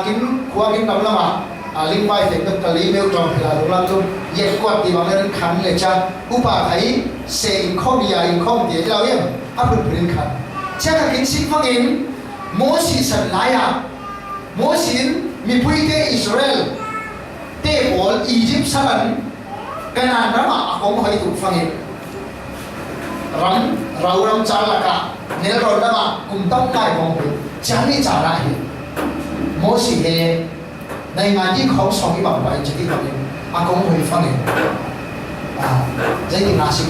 กินขวากินน้ำละมาลิงไปเด็กต้องกะลีเมลจอมพิลาตรงนั้นจุดเย็ดกว่าที่บางเรื่องขันเลยจ้าอุปาไขเสียงข้อมียาอินข้อเดียวเราเองอัปเป็นพื้นขันเช่นกับกินสิ่งฟังอินโมสีสันหลายอย่างโมสีนมีผู้ที่อิสราเอลเตะบอลอียิปต์สันกันนานน้ำมาอากงให้ถูกฟังอินเรารำจาระกะเนรอนน้ำมากุมต้องได้มองไปจานี่จาระเหโมสีเฮในงานที่เขาส่งที่บอกไว้จะที่ฟังอินอากงให้ฟังอินจะที่น่าสิ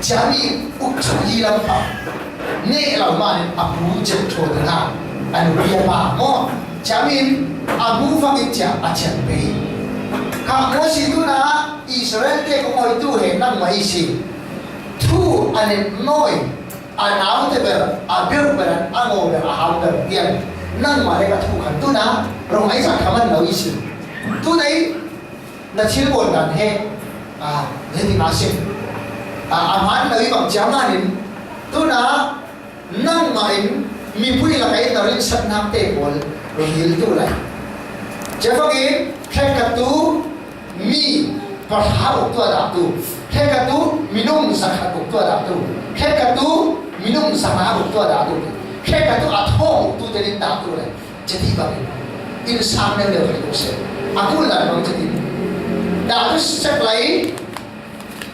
จานี่อุกชุยีลำพังเนี่ยเรามาเนี่ยอาบูเจ็บโทษนะอันนี้ป่ะโมจามินอาบูฟังอินจะอาจารย์ไปข้าโมสีดูนะอิสราเอลเด็กของเราดูเห็นนั่งมาอีสิทูอันนี้น้อยอันน้ำเตเบอร์อันเบลเบอร์อันโง่เบอร์อันฮาเบอร์เดียนนั่งมาเลยก็ถูกขันดูนะเราไม่สักคำมันเราอีสิดูไหนนัดชิลบอลกันเฮเรื่องที่น่าสิอาหารเราอีกบางจามานินดูนะนั่งมาอินมีผู้หลักไอ้ตอนนี้สัตว์น้ำเตะบอลหิลตัวไรเจ้าฟังอินแค่กระตูมีปัญหาอุกตัวดับตัวแค่กระตูมีนุ่มสักหักอุกตัวดับตัวแค่กระตูมีนุ่มสักหาอุกตัวดับตัวแค่กระตูอัดห้องอุกตัวเดินดับตัวเลยจะที่บังอินสามเนี่ยเดียวกันตัวเสียอากูหลังบังจะที่ดับตัวสักไร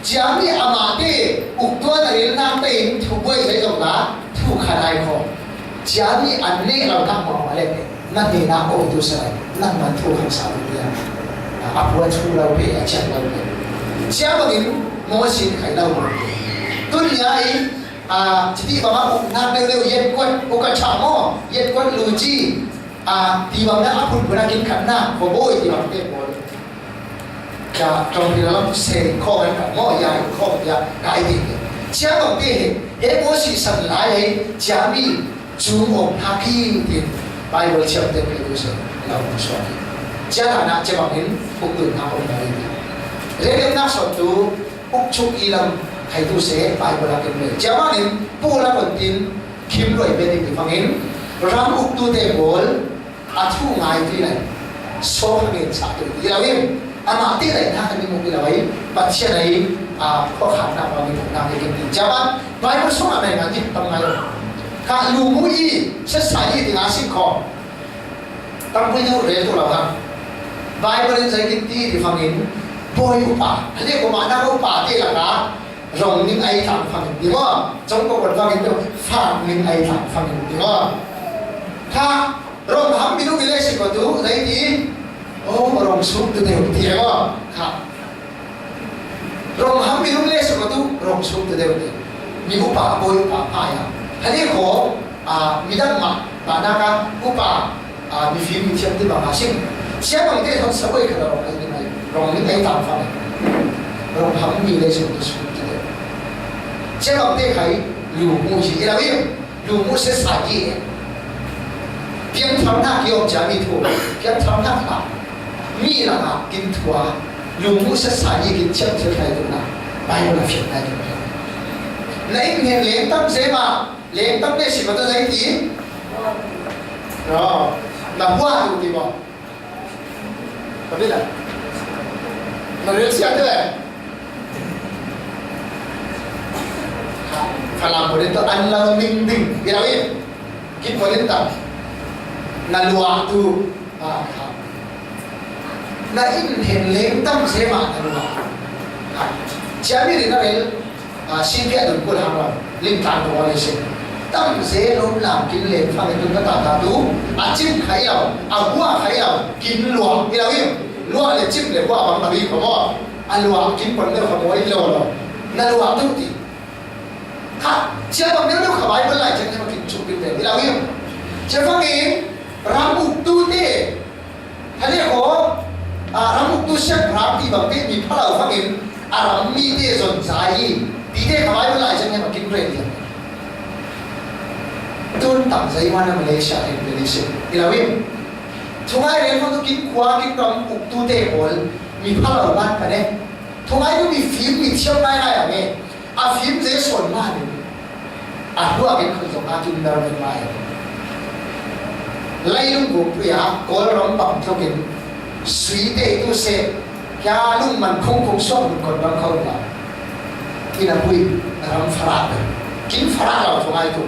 จามีอามาเตอุกตัวเดินน้ำเตะถูกไว้ใส่ตรงนั้นถูกขดายคอจามีอันนี้เราทำมาอะไรเนี่ยนั่นเองนะโอ้ดูสินั่นมันถูกขังสาวเนี่ยอาบัวชูเราเปย์อาจารย์เราเนี่ยเชื่อว่านี่โมสินใครเราตุนยายที่ที่บ้านนั่งเร็วๆเย็นกวนโอกาสฉ่ำโม่เย็นกวนลูจีที่บ้านนั้นอาคุณพนักกินขันน้ำขโมยที่บ้านเต็มหมดจะตรงที่เราเสกข้อกันกับโม่ยายข้อยากายดีเชื่อว่าที่เอโมสิสันหลายจะมีจูงอกฮักกี้ที่ไบเบิลเชื่อมเต็มไปด้วยสิ่งเราสอนเจ้าหน้าจะบอกเห็นพวกตื่นทำอะไรเรื่องนักสอนดูอุกชุกอีลำใครดูเสียไบเบิลกันเลยเจ้าว่าเห็นผู้ละคนตินคิมรวยเป็นที่ฟังเห็นรำอุกตูเตบอลอาทูง่ายที่ไหนโซ่เงินสักตัวที่เราเห็นอามาที่ไหนถ้ามีมุกที่เราไว้ปัจจัยไหนข้อขาดน้ำเรามีผลน้ำในกินเจ้าว่าไบเบิลส่งอะไรกันที่ทำไงข้าลูมุยเสียสายที่น่าสิคอตั้งไว้ดูเรื่องตัวเราครับไบเบิลใช้กินที่ที่ฟังอินปอยอุปาอันนี้ผมอ่านได้อุปาที่หลังนะรองนิ่งไอถามฟังอินดีว่าจงก็บทฟังอินเดียวฟังนิ่งไอถามฟังอินดีว่าถ้ารองทำมีลูกวิเลสิกดูในที่โอ้รองสุดตัวเดียวดีว่าครับรองทำมีลูกวิเลสิกดูรองสุดตัวเดียวมีอุปาปอยอุปาพายอันนี้ขอมีดังมาตานาการอุปามีฟิล์มมีเทียมที่บางอาชีพเชื่อบางทีเขาสบายขนาดเราไม่ได้รองนี่ไอ้ตามฟังรองทำมีเลยสุดสุดที่เดียวเชื่อบางทีใครลูมูจีเราเองลูมูเสียสายจีเพียงทำหน้าเกี่ยวกับจามีถั่วเพียงทำหน้าขามีละนะกินถั่วลูมูเสียสายจีกินเชื่อมเชื่อใครตัวนั้นไปเราเพียงได้ตัวนั้นในเงินเลี้ยงตั้งเสียมาเลี้ยงตั้งได้สิบตัวใจดีนับว่าดูดีบ่ตอนนี้แหละมันเรียกเสียด้วยพลังบริสุทธิ์อันเราดิ่งดิ่งที่เราเองคิดบริสุทธิ์นั่นว่าดูนั่นอินเห็นเลี้ยงตั้งเสียมานั่นว่าเชื่อมีเรื่องอะไรสิ่งที่เราควรทำลิงก์ทางตัวเลยสิตั้งเสียลมหนาวกินเลี้ยงฟังในตัวกระต่ายดูอาจิ้มไข่เราเอาหัวไข่เรากินหลวงที่เราเองหลวงเลยจิ้มเลยว่าบางทีเขาบอกอันหลวงกินคนเดียวขโมยที่เราเรานั่นหลวงทุกทีค่ะเชื่อบางทีเราขบายเมื่อไหร่จะมากินชุบกินเลี้ยงที่เราเองเชื่อฟังเองรำอุกตูเต้ท่านเรียกว่ารำอุกตูเช็ครำที่บางทีมีพลังฟังเองอารมณ์มีเต้สนใจดีเต้ขบายเมื่อไหร่จะมากินเลี้ยงต้นต่างใจว่าในมาเลเซียอินโดนีเซียที่เราเองทุกไอ้เรื่องมันต้องกินขวากินรำอุกตูเต้โอลมีพลังบ้านกันเนี่ยทุกไอ้ก็มีฟิล์มมีเชื่อมได้อย่างเงี้ยฟิล์มเจ๊ส่วนมากเนี่ยพวกเป็นคนสงฆ์จุนดาร์เป็นมา lấy lung buộc bây giờ có rong bằng theo kiến suy tệ tu sẽ ya lung mình không sống một con rong không là khi nào vui rong phá kín phá là trong ai tu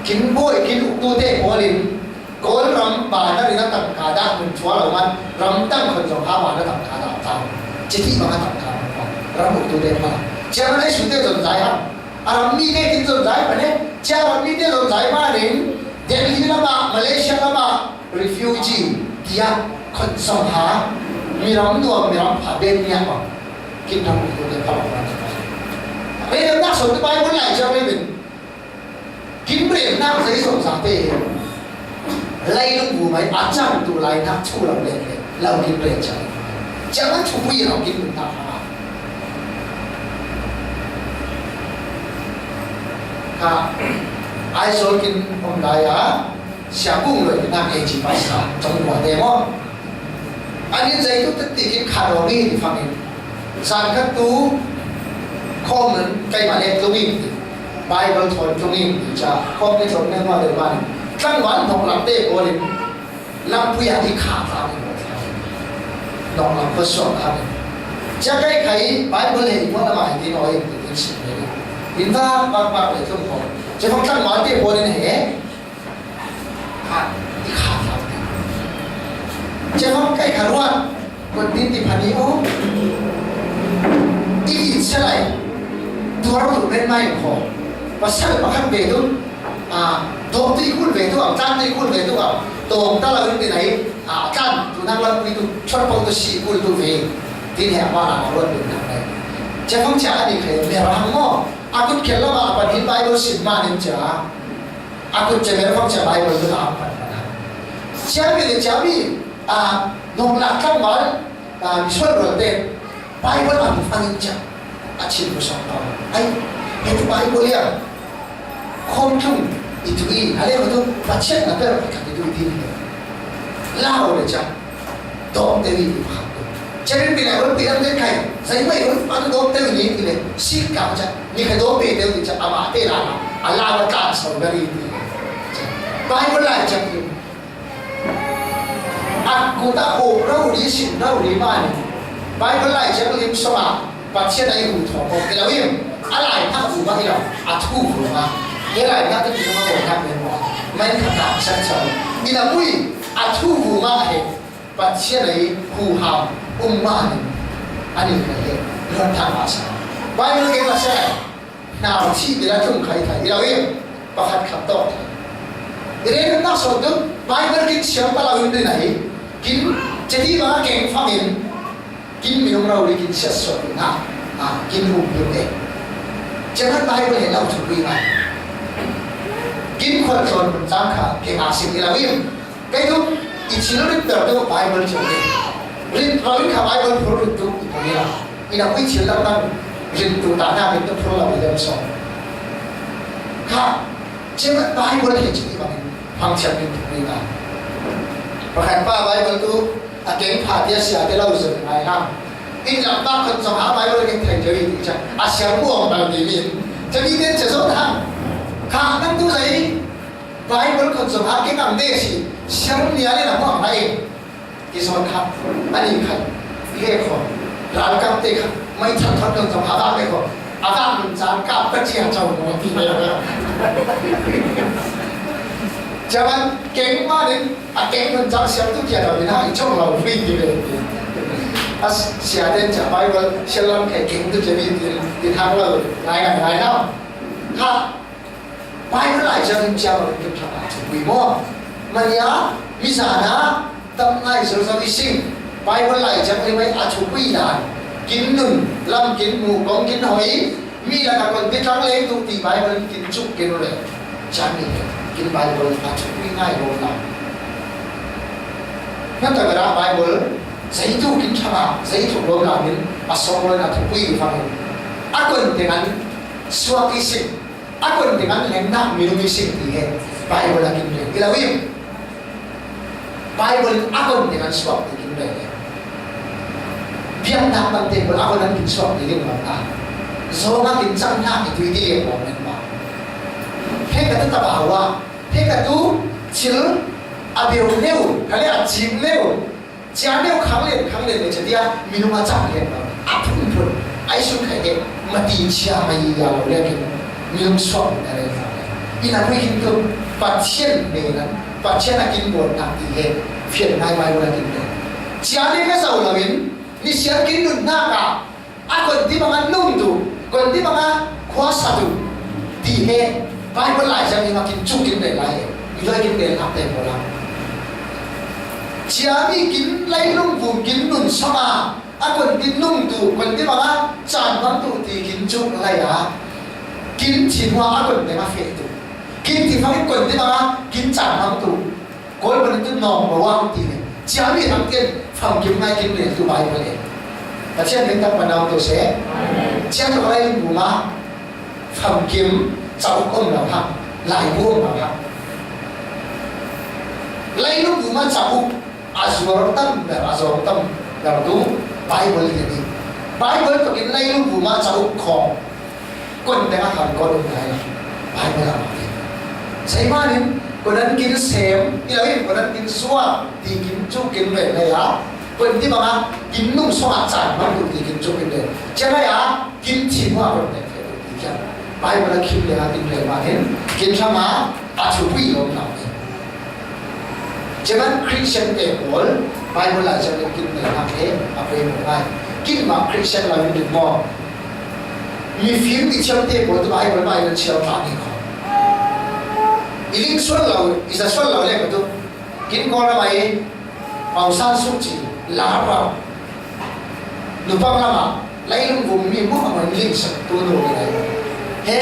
kín bôi kín tu tệ có liền có rong bà nó đi nó tặng cả đa mình chúa là man rong tăngคนtrong hai bà nó tặng cả đa tao chỉ thị mà tặng cả rong một tu tệ mà chỉ là lấy suy tệ tồn tại ha rong mi tệ kín tồn tại mà đấy chỉ rong mi tệ tồn tại mà đến Delhi là bà Malaysia là bà refugee diaคนสองหามีร้องตัวมีร้องผ่าเบนเนี่ยก่อนกินทำตัวเดียวพอแล้วเรื่องนักสนไปวันไหนจะไม่เป็นกินเปลี่ยนหน้าใส่สงสารเตะไล่ลูกบูไหมอาจารย์ตัวไล่นักชูเราเล่นเลยเรากินเปลี่ยนใจจากนั้นชูพี่เรากินเป็นตาค่ะไอ้โซกินผมได้อะเสียกุ้งเลยนักเอจิไปสาจังหวะเดมออันนี้ใจทุกติกินคาร์โบนี่ฟังเองสารคัตตูข้อมันใกล้มาเล็กตรงนี้ไบเบิลทอนตรงนี้จะข้อไม่ตรงแน่ว่าเดี๋ยววันตั้งวันหนองหลับเต้โอลิมลำผู้ใหญ่ที่ขาดทางหนองหลับก็สอบทางจะใกล้ใครไบเบิลเห็นว่าละหมาดที่น้อยเป็นสิ่งนี้อินทาบางเลยทุกคนจะฟังตั้งวันเต้โอลิมเห็นที่ขาดทางจะฟังใกล้ขารวันคนดินที่พันนี้โอ้อีกเท่าไรตัวเราถูกเล่นไม่พอภาษาบางคำเบตุตรงที่คุณเบตุอ่ะการที่คุณเบตุอ่ะตรงถ้าเราไปไหนการตัวนั่งเราไปตัวชดปองตัวสีคุณตัวเวที่เนี่ยว่าเราล้วนเป็นทางไหนจะฟังจากอันนี้ใครเมื่อเราทำง้ออากุฎเขียนแล้วว่าปฏิบัติโดยสิบมาเนี่ยจ้าอากุฎจะเมื่อฟังจากไบเบิลตัวอ่านปัญหาเชื่อมีเจ้ามีนงหลักทั้งวันมีส่วนรวมเด็กไบเบิลอ่านฟังจ้าอาชีพผู้สอนต่อไอ้เห็นไบเบิลเนี่ยคมทุ่งอีทุยอะไรก็ต้องปัจเจกนะเพื่อการที่ดูดีเนี่ยเล่าเลยจ้าโดนเตวิพักจะเป็นปีไหนวันปีนั้นได้ใครใส่ไม่รู้ปัจจุบันเตวินี้ปีเลยสิกาจ้านี่ใครโดนปีเตวิจ้าอามาเตลาอัลลาฮ์การสอนบริดีไบเบิลอะไรจ้ากูตาโอ้เราดีสิเราดีบ้านไปเมื่อไรจะเรียนสมาปัจเจกหูถอดออกไปแล้วยิ่งอะไรถ้าหูบ้างเราทูบหูมาเมื่อไรน่าจะมีมาบอกทำเป็นว่าไม่ขนาดชั้นสองนี่นะมุ้ยทูบหูมาเหตุปัจเจกหูหามมาอันนี้คือเรื่องทางภาษาไปเมื่อกี้ภาษาหนาวที่เวลาทุ่งใครไทยเรายิ่งประคับขับต่อเรื่องนักสอนต้องไปเมื่อกี้เชื่อมต่อเราอยู่ที่ไหนกินจะที่ว่าเก่งฟังเองกินมีน้องเราเลยกินเสียสดนะกินรูปอยู่เองจะนั้นไปเมื่อเราถูกวิ่งไปกินคนชนมันจ้างขาเก่งอาศิลป์เราวิ่งไอ้ทุกอีกชิ้นเราเรียนตัวไปเมื่อจบเลยเรียนเราเรียนขับไปเมื่อพอรู้ตัวอีกคนนี้ละอีนักวิชิ้นเราตั้งเรียนตัวตาหน้าเป็นตัวพอเราเรียนสอนค่ะจะนั้นไปเมื่อเห็นจุดนี้บ้างฟังเสียงเป็นถูกวิ่งไปประคันป้าไว้บนตู้เก่งผ่าที่เสียที่เราสุดท้ายนะอินหลังบ้านคนสมัยไว้บนเก่งแข่งจะวิ่งจะเสียงม่วงแบบนี้จะมีเด่นจะสู้ทางข้านั่งตู้ไหนไว้บนคนสมัยเก่งอันเดชิเสียงเนี่ยนี่นะม่วงไหนที่สอนครับอันนี้ใครเรียกคนร้านกับเด็กไม่ทันทันคนสมัยบ้านเลยคนอาการมันจานกับกระเจียเจ้าหน้าที่เลยจะมันเก่งมากเลยเก่งมันจังเสียทุกอย่างเลยนะอีช่องเราฟรีเลยเสียเดินจะไปว่าเชื่อมแข่งทุกจะมีที่ทางเราไหนเนาะถ้าไปเมื่อไหร่จะเป็นเจ้าเราจะทำวิโมมันยามิสานะตั้งง่ายสุดสักสิ่งไปเมื่อไหร่จะไม่อาชุบวิญญาณกินหนึ่งลำกินหมูกองกินหอยมีอะไรกันคนที่ครั้งเล็กตุกตีไปมันกินจุกกินอะไรฉันนี่กินไบเบิลอาจจะง่ายลงนะนั่นแต่เวลาไบเบิลใส่ทุกกินชนะใส่ทุกลงหลังนี้อาสมเลยนะทุกวีฟังอากุนdengan suatu isi akun dengan hendak minum isi dia Bible lagi dia ilawim Bible akun dengan suatu dia biar tak penting akun dengan suatu dia mana zona kincangnya itu dia momen mah เพ่กระตุ้นตะบ่าวว่าเพ่กระตุ้นชิล อาเบลเลี้ยวเขาเรียกจิมเลี้ยวจ้าเลี้ยวครั้งเล่นเลยจะเดียมีนุ่งมาจับเลี้ยงเราอาพุ่นไอ้สุดใครเด็กมาตีเชียมายียาวเลี้ยงกินมีนุ่งสอบอะไรต่างๆอีนั่นไม่กินตัวปัจเจียนเนี่ยนั้นปัจเจียนนักกินบนนักตีเหตุเพี้ยนง่ายไปวันกินเลยจ้าเลี้ยงก็สาวเราเห็นนี่เสียกินนุ่นหน้ากาคนที่มันนุ่มดูคนที่มันคว้าสัตว์ตีเหตุไปวันไหลจะมีมากินจุกินเลยไรมีด้วยกินเดือนอัพเต็มหมดแล้วเชียร์นี่กินไล่นุ่มบุกินนุ่นสมาคนที่นุ่มดูคนที่มันจานมันดูตีกินจุอะไรกินชิ้นว่าคนที่มันเฟดดูกินที่ฟังคนที่มันกินจานมันดูคนมันจะนอนมาว่างตีเนี่ยเชียร์นี่ทำเกินฟังกินไม่กินเลยดูไปหมดเลยแต่เช่นนี้ตั้งปัญหาตัวเสียเช่นอะไรบุมาฟังกินเจ้าก้มเราครับหลายบุ้งเราครับไล่ลูกบุมาเจ้าอาสวรตั้มแบบอาสวรตั้มแบบดูไบเบิลอย่างนี้ไบเบิลก็กินไล่ลูกบุมาเจ้าของก้นแต่ละคำก็ดูได้ไบเบิลอะไรใช่ไหมนี่คนนั้นกินเสมที่เราเห็นคนนั้นกินซัวที่กินจุกินเลยเลยอ่ะคนที่มากินนุ่มสวัสดิ์จานมันดูที่กินจุกินเลยใช่ไหมอ่ะกินชิ้นว่าคนไหนเท่าที่กันไปเวลาคิดเลยกินเลยมาเห็นกินข้าวมาอาชูวิ่งลงน้ำเองใช่ไหมคริสเตียนเองโอ้ไปเวลาจะไปกินเลยน้ำเองเอาไปหมดไปกินมาคริสเตียนเราอยู่ดีมอมีฟิล์มที่เชื่อมเตะบอลตัวไปเวลาไปเชื่อมตาดีเขาอีลิงส่วนเราอีสัส่วนเราเรียกว่าตัวกินก่อนอะไรเอาสั้นสุดจีลาบเอาดูฟังละมาไล่ลุงบุญมีมุขมันลิงสักตัวหนึ่งเลยเฮ้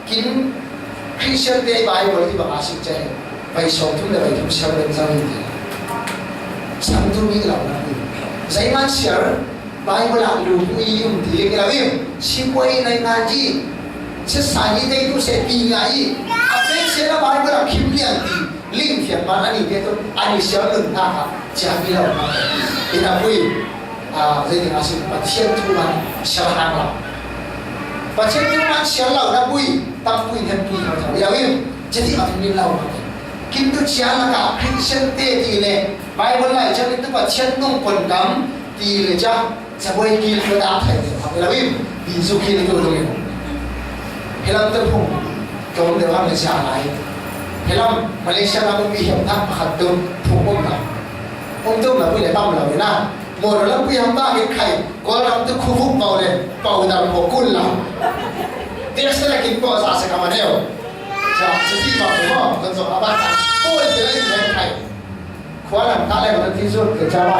กินคริสเตียนเดย์ไบเบิลที่บางอาสิเจไปส่งทุ่งเลยไปทุ่งเชื่อเรื่องเจ้าหนี้สังทุมีเรานะพี่ใจมันเชื่อไบเบิลลูกอียุ่งที่เลี้ยงเราอยู่ชิบวยในงานจีเชื่อสายนี้ได้ดูเสร็จปีไงอาเฟกเชื่อไบเบิลคิมเลียนดีลิงเขียนมาอันนี้เป็นตัวอันนี้เชื่อหนึ่งนะครับจะมีเราเป็นอะไรjadi ngasih pasien tuan syarahan lah. Pasien tuan syarah lah bui, tak bui dan bui macam. Ya wim, jadi apa ni lau? Kita syarah ka Christian te le, Bible lah jadi tu pasien nung pun dam di le jah, sebuah kil pada apa ni? Ya wim, di suki le tu tu. Helam terpung, kau dah orang Malaysia lain. Helam Malaysia lah bui hem tak mahat tu pung lah. Pung tu lah bui le tam lah na. หมดแล้วพี่ทำบ้าเห็นไข่ก็ทำตัวคู่ฟุกเป่าเลยเป่าดำหัวกุ้นเราเดี๋ยวฉันจะกินปอสาสกัมมาเดียวจะที่บอกผมว่าคนส่งอาบ้านโอ้ยจะได้อยู่ในไข่ขวานหลังตาแรกมันที่สุดคือจะว่า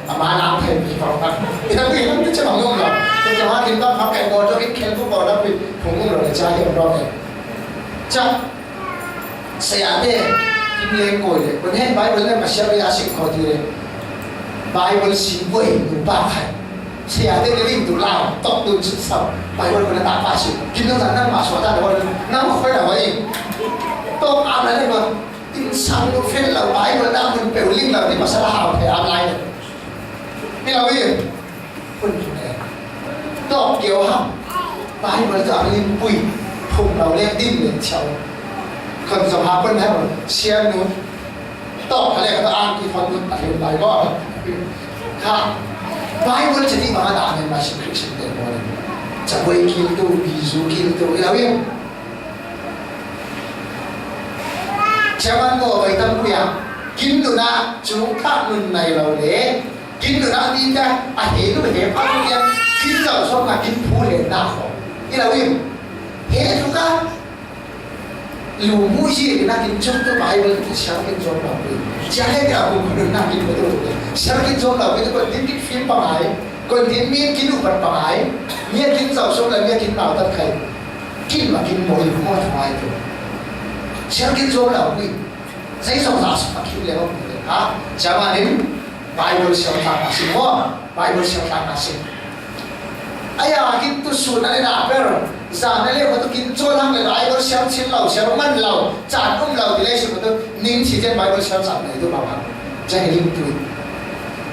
อามาล้างไข่มีความรักที่นั่นพี่นั่นไม่ใช่ของงงหรอกจะว่ากินต้องทำไก่บอลจะกินเค็มฟุตบอลแล้วพี่ผมงงหรอกจะเห็นรอบเลยจะเสียเด้กินเลี้ยงโกยเลยคนเห็นใบมันเล่นมาเชื่อไปอาศิขอทีเลยBible sibuay du bakay siya din rin du lao tok du sa Bible ko na tapasin kino na nang maswata da wala nang ko na wai tok am na ba insang no fel la Bible da mun peuling la di masala ha pe am lai ni la wi kun ne tok kiao ha Bible da rin pui phumเราเรียกดิ้นเหมือนเชาคนสภาพเปิ้นให้เชียร์นู้นตอกอะไรก็อ้างที่คนนู้นตัดสินใจก็ค่ะไบเบิลจะที่มาด่าเนี่ยมาชิคริสเตียนวันจะไปกินตัวบิซูกินตัวอะไรอย่างเช้าวันก็ไปตั้งคุยกินดูนะจุกข้ามึงในเราเลยกินดูนะดีจ้ะอ่ะเห็นดูเห็นพักยังกินเราชอบมากินผู้เล่นหน้าของนี่เราอย่างเห็นทุกท่านลูมูชีนักกินจุดตัวไบเบิลที่เช้ากินจนเราไปจะให้เราคนนักกินไปตัวเช้ากินจนเราไปตัวคนที่กินฟิล์มปะไหนคนที่มีกินอุปกรณ์ปะไหนมีกินเสาชมแล้วมีกินเหล้าตัดไข่กินมากินหมดอยู่หมดทำไมตัวเช้ากินจนเราไปใช้สองสามสิบกินแล้วฮะจะมาเนี่ยไบเบิลเช้าทางนาซิว่าไบเบิลเช้าทางนาซิไอ้ยากินตุสุนันเลยนะเพื่อนสารนั่นเลยว่าตุกินโจลังเลยไบเบิลเช้าชิ้นเราเช้ามันเราจานเราที่เลยสิว่าตุนิ่งชี้เจ้าไบเบิลเช้าสั่งไหนตัวบ้างจะให้ยิ่งตุย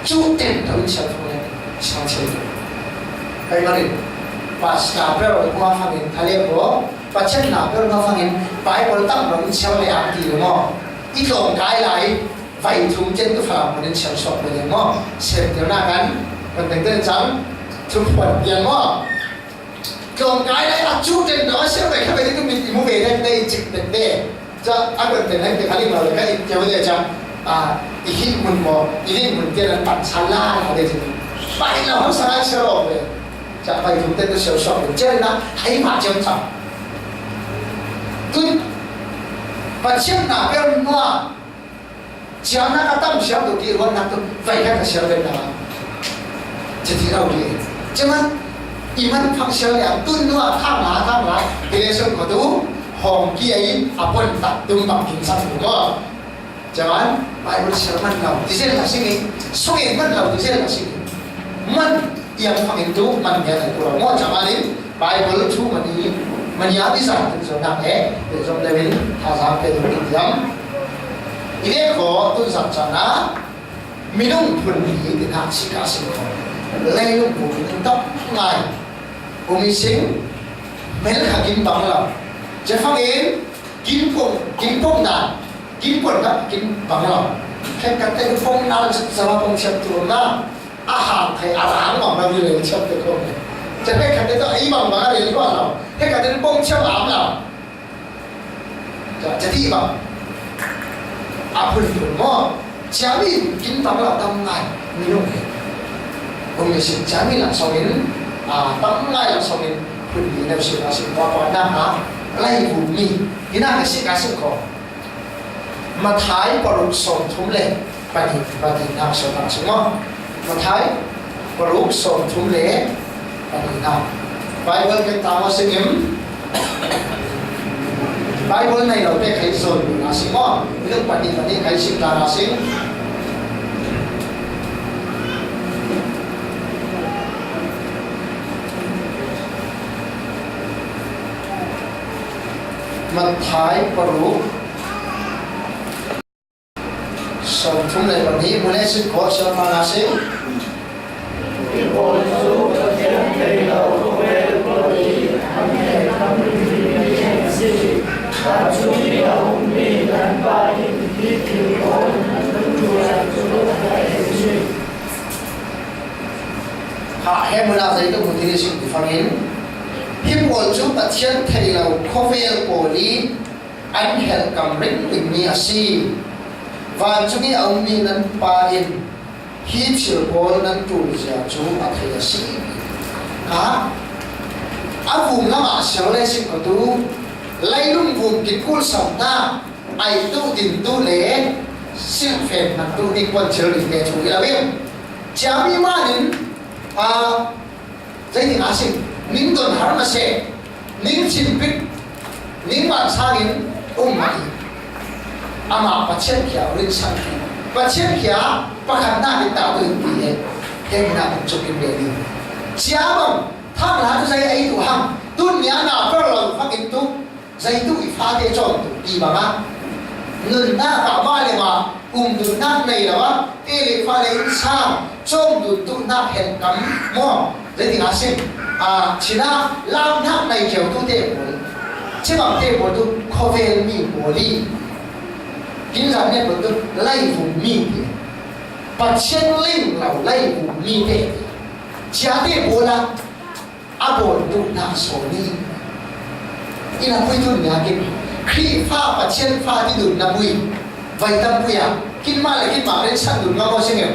จุดเต็มเราเช้าทุกอย่างเช้าเช้าไอ้มาดิปัสตาเพื่อนเรามาฟังเองทะเลโบปัจเจกหนาเพื่อนมาฟังเองไบเบิลตั้งเราเช้าเลยอ่านดีหรือมั้ง ít lồng cái lại vậy thùng trên cái phàm mình sửa sọt về những mỏ xem theo na gắn còn thành tên trắng thùng quần tiền mỏ lồng cái lại ăn chút trên đó xem vậy các bạn cái mình mua về đây chụp được đây cho ăn được tiền hay tiền khai mà cái theo bây giờ chăng ý mình mỏ ý mình tiền là bản sản la ở đây chứ vậy là không sao sửa lồng về chả vậy thùng tên cái sửa sọt về trên đó thấy mà trông trọng tôi và chiếc nào bên mua chiếc nào tâm chiếc đầu tiên luôn nằm tôi vậy cái chiếc bên nào chỉ thì đâu đi chứ mà iman phăng chiếc này tuân mua tham lá thì để xem có đủ hòm kia ấy quân tập tung bằng kinh sát của nó chứ mà bài một chiếc mình nào thì sẽ là sinh ý số tiền mình nào thì sẽ là sinh ý mình yang phăng in tu mình nghe thấy của nó chẳng ai đến bài một lúc chú mình đi mình nhớ bây giờ thì rồi nặng thế để trong đây mình thả ra cái đồ kinh nghiệm ý nghĩa của tôi rằng rằng là mình không thuần lý thì hạt sĩ cả sinh khổ lấy lúc của mình tóc ngài của mình sinh mấy là kinh bằng lòng chứ phát hiện kim phong đàn kim quần các kim bằng lòng khi các cái phong nào sẽ là phong chấp tuần na hàng thầy láng mà bao nhiêu người chấp được không cho nên cái đó ấy bằng mà đến qua nào thế cả đến bông chấp ám nào cho thì bằng phần mỏ chả bị kinh bằng là tâm ngay mình không hiểu ông ấy xin chả bị là sau đến tâm ngay là sau đến phần gì đều sự là sự qua nam lấy vụ mi cái nào cái sự cá sự khó mà thái và lục sống thúng lệ và thì nào sẽ tăng sự ngon mà thái và lục sống thúng lệ và thì nào Bible cái tao sẽ nhắm Bible này đầu tiên thấy rồi là sinh ngon ví dụ bạn đi cái sinh là sinh mặt thái và lũ sống chung này bạn đi muốn sinh có sẽ mà là sinh hãy muốn làm gì cũng muốn đi sinh phàm in hiệp hội chúng ta chiến thầy là khó về của lý anh hẹn cầm rĩnh bình mi asi và chúng ta ông mi nên ba in hi chiều bol nên trụ giả chú mà thầy asi vùng nó mà xéo lên sinh của tu lấy lung vùng cái cul sòng ta ai tu tìm tu lễ sinh phèn nằm tu đi quân chơi đi để chủ là biết chả mi mà đến dây thì sinh ning tuần hả mà sẽ ning xin biết ning mà sang in mày ama bắt chân kia lên sang kia bắt chân kia bắt khăn na đi tạo được gì hết cái nào cũng chụp cái gì chia bằng thằng là dây ấy tụ hằng tuần nhà nào có lần phát hiện tụ dây tụ phá thế chọn tụ đi bằng á người na cả ba này mà tụ na này là ba cái này pha này sang trong tụ na hẹn cắm mua dây thì là xin chỉ là làm thằng này kiểu tu tế bồi chứ bằng tế bồi tu khó về mi bồi đi kinh rằng nên bồi tu lấy vùng mi và chân linh là lấy vùng mi tế chả tế bồi là bồi tu na sổ ni in là bồi tu nhà kinh khi pha và chân pha đi đường là bùi vậy tâm bùi kinh mà là kinh mà đến sang đường ngon sinh nghiệp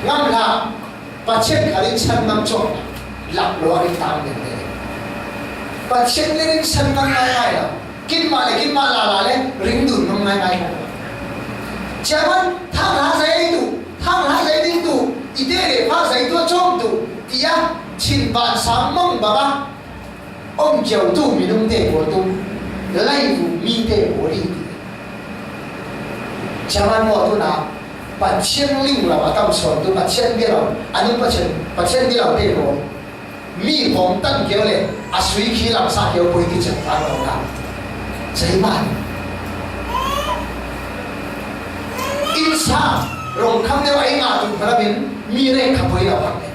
ngâm là và chân khả đến sang ngâm trộn lạc loa đến tam đến đây và chân lên sân ngâm ngay ngay là kinh mà là lên ring đường ngâm ngay ngay chả vẫn thang lá giấy đi tụ ý thế để phát giấy tua trong tụ thì chín vạn sáng mong bà ba ông chiều tụ mình không thể của tụ lấy vụ mi thể của đi chả vẫn mua tụ nào và chân linh là bà tâm sổ tụ và chân biết rồi anh ấy bà chân biết rồi thế rồi mi hồng tân kiểu này suy khí làm sao kiểu bồi đi chẳng phải đâu nào giấy màn in sa rồng khăm đeo ấy ngã tụi nó biến mi này khăm bồi đâu khăm này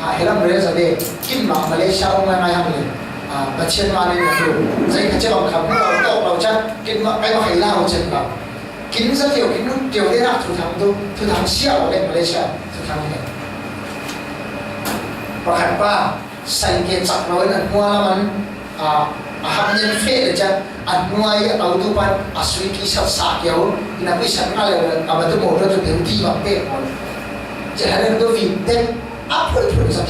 hãy làm đấy giờ đây kim mà Malaysia ông ngay ngay hàng này và trên mà nên là đủ dây cái chế bằng khẩm đầu đầu chân cái mà hay lao chân vào kín rất nhiều kín nút điều thế nào thu thắng siêu lên Malaysia thu thắng này và hẳn ba xây cái chặt nói là mua là mình hàng nhân phê được chứ anh nuôi đầu tư ban suy kỳ sát sát kiểu là bây giờ nó là mà tôi một đôi điều đi bằng cái rồi chỉ là nên tôi vì đây áp lực rất là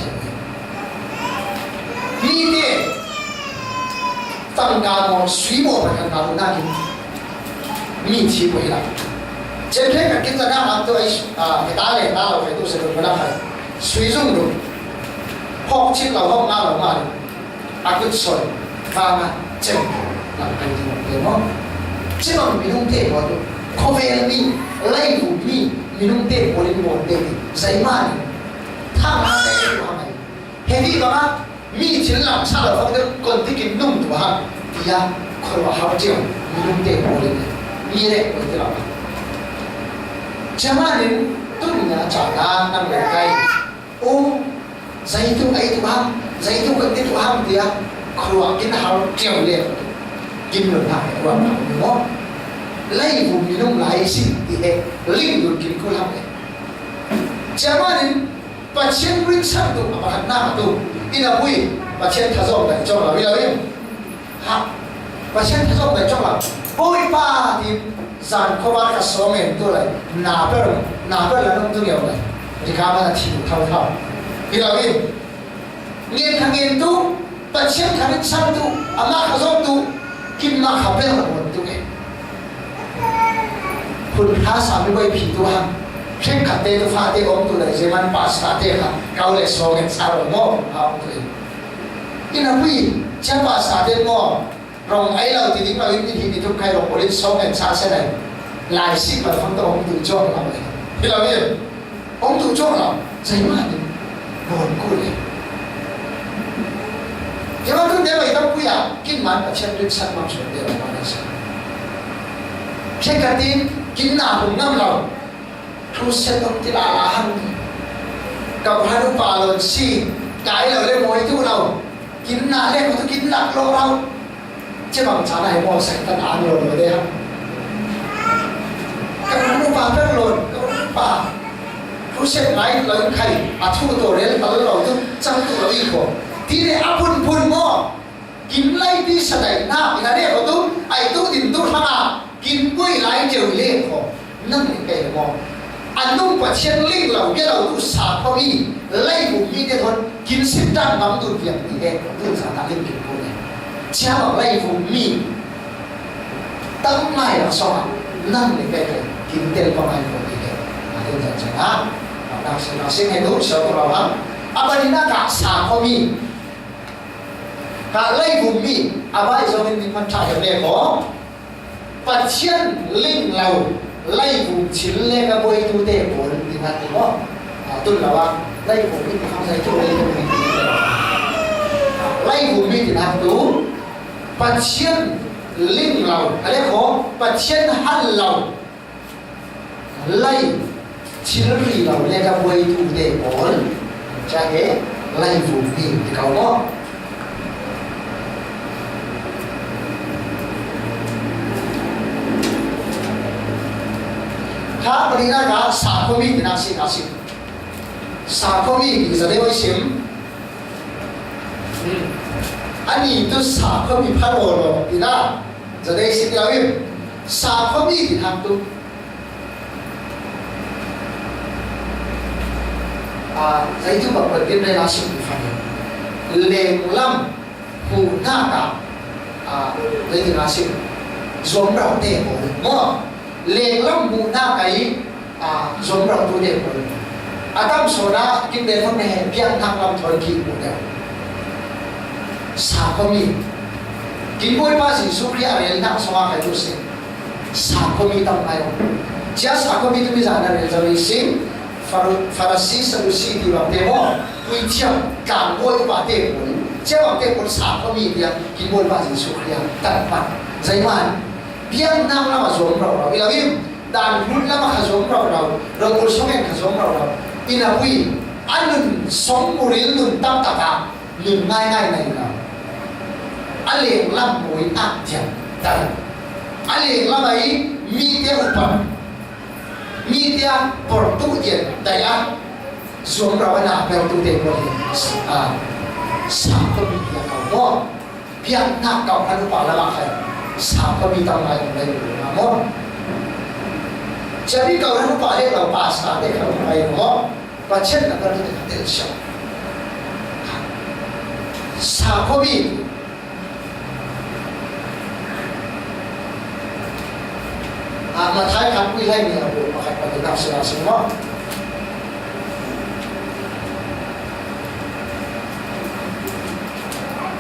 vì thế tăng cao một suy một và tăng cao na kín mi chỉ quay lại trên thế cả kinh doanh nào tôi người ta này ta là phải tôi sẽ được cái nào phải suy dùng được học trên là học na là mà cứ soi và mà chừng làm cái gì để nó chứ còn mình không thể có được có về mình lấy vụ mình không thể có đến một để giấy mà tham gia cái điều này thế thì mà mình chỉ làm sao là không được còn cái kinh nung của hắn thì à khỏi vào học chiều mình không thể có đến như thế có thể làm chẳng hạn tôi nhà trả ra năm ngày cây ô giấy tu ấy tu ham giấy tu cần tu ham thì à khỏi cái nào chiều liền kim lượng hại của nó lấy vùng miền đông lại xin thì hệ linh được kim cô làm đấy chẳng hạn và trên nguyên sang tu mà hạt nam tu in là vui và trên thà dòng này trong là bây giờ biết ha và trên thà dòng này trong là ôi ba thì dàn có ba cái số miền tu lại nạp là nông tu nhiều này thì cả mà chỉ thao thì là biết nghiên tu và trên thà đến sang tu mà thà dòng tu kim mà khắp lên là một tu nàyคุณท้าสามีไว้ผีตัวหังเช่นขัดเตะตัวฟ้าเตะอมตัวไหนเซมันปัสตาเตะค่ะเกาเลยสองเงินสาวโม่เอาตัวเองนี่นะพี่เช่นปัสตาเตะโม่รองไอ้เราที่ดิ้งเราอินที่ที่ทุกใครรองบริสองเงินสาวเสด็จลายสิบแบบฟังตัวอมตัวจ้องเราเลยที่เราเนี่ยอมตัวจ้องเราใจมากเลยโดนกูเลยจะมาคุณเดี๋ยวไปต้องคุยอ่ะกินมันเช่นเรื่องสัตว์มันส่วนเดียวมันไม่ใช่เช่นกันที่กินหน้าผมน้ำเราทุกเส้นต้องที่ลาหันกับพระนุปาลนซีกายเราเรียกมวยทุกเรากินหน้าเรียกว่ากินหลักเราจะบังชาในมอใส่ตนาเราเลยได้ครับกับพระนุปาเป็นหล่นกับพระนุปาทุกเส้นไหนเราใครอาทุกตัวเรียกเราต้องจังตัวเราอีกคนที่ได้อาพุนหม้อกินไล่ที่สดายหน้าอีกนะเรียกว่าตุ้ไอ้ตุ้ดินตุ้ข้างากินกล้วยไล่เจียวเลี้ยงของนั่นเองไงมองอันนุ่มกว่าเชียงลิงเราแกเราดูสาพอมีไล่บุมีเดียคนกินสิบด้านน้ำดูเพียงนี่เองดูสาธารณะกินกูเนี่ยเช้าไล่บุมีตั้งไม่ละสองนั่นเองไงกินเต็มประมาณคนนี้เองอันนี้จะชนะนักสิ่งให้ดูเช้าตัวเราครับอันนี้น่ากาสาพอมีการไล่บุมีอะไรจะเป็นมันใช่เนี่ยขอปัจเจียนลิงเราไล่บุชิลเล่กับบุยตูเตะบอลที่นั่นที่ว่าตุนเราว่าไล่บุมีที่เขาใช้ตัวเล่นตรงนี้ไล่บุมีที่นั่นดูปัจเจียนลิงเราอะไรขอปัจเจียนฮันเราไล่ชิลรีเราเล่กับบุยตูเตะบอลใช่ไหมไล่บุมีที่เขาว่าถ้าปรินาการสาคมีที่น่าสิสาคมีที่จะได้ไว้ชิมอันนี้ตัวสาคมีพันโอโลที่น่าจะได้สิ่งที่เราวิมสาคมีที่ทำตัวใจที่แบบประเด็นในราศีที่ฟังเลงล้ำหูหน้ากาในที่ราศีสวมเราเตะบอลมั่วเลงล้ำหูหน้าไก่สมเราตัวเดียวกันอาตมาโซดากินเดินคนนี้เพียงทางลำถอยกินหมดแล้วสาคมีกินบุยภาษีสุริยะเรียนนักสมาคมดูสิสาคมีตั้งไงวะเจ้าสาคมีตัวนี้จะนั่นเองจะมีสิ่งฟาริสีสดุสีที่ว่าเทวะวิเชียรการบุยว่าเทวะเจ้าว่าเทวะสาคมีเนี่ยกินบุยภาษีสุริยะตั้งปันใจมันเพียงนั่งแล้วมาสมเราเวลาวิมด่านรุ่นแล้วมาขจมเราบุญสมัยขจมเราอินาวีอันหนึ่งสองบุรีหนึ่งตั้งตาหนึ่งง่ายในเรา อันเลี้ยงลำมวยอักเจียงแต่อันเลี้ยงลำไอ้มีเดียอุปนมีเดียปอร์ตุเกสแต่ละส่วนเราหน้าเป็นตัวเด็กคนสามก็มีเดียเขาว่าเพียงหน้าเก่าอนุบาลละใครสามก็มีตำนานอะไรอยู่นะมั้งจะมีเก่าอนุบาลเรียกเราภาษาเด็กเราไปมั้งประเทศนั้นก็เรียกเด็กเชียวสามก็มีมาท้ายคำคุยให้เนี่ยเรามาขัดปฏิบัติสิ่งสิ่งว่า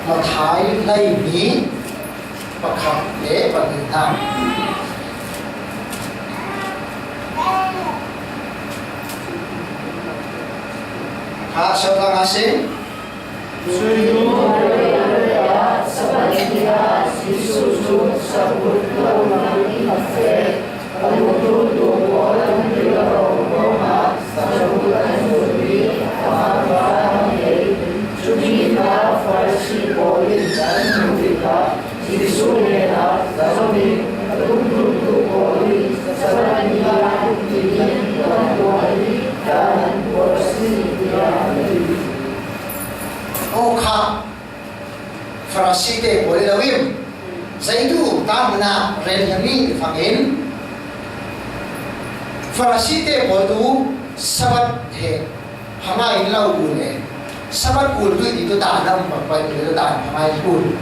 มาท้ายในนี้ประคับเละปฏิบัติSaudara kasih Oka Farasi te boleh lawim. Saya itu tak mana relami fangin. Farasi te boleh sabat he. Hamai lau gune. Sabat gul tu itu tak nam papai itu tak hamai gul.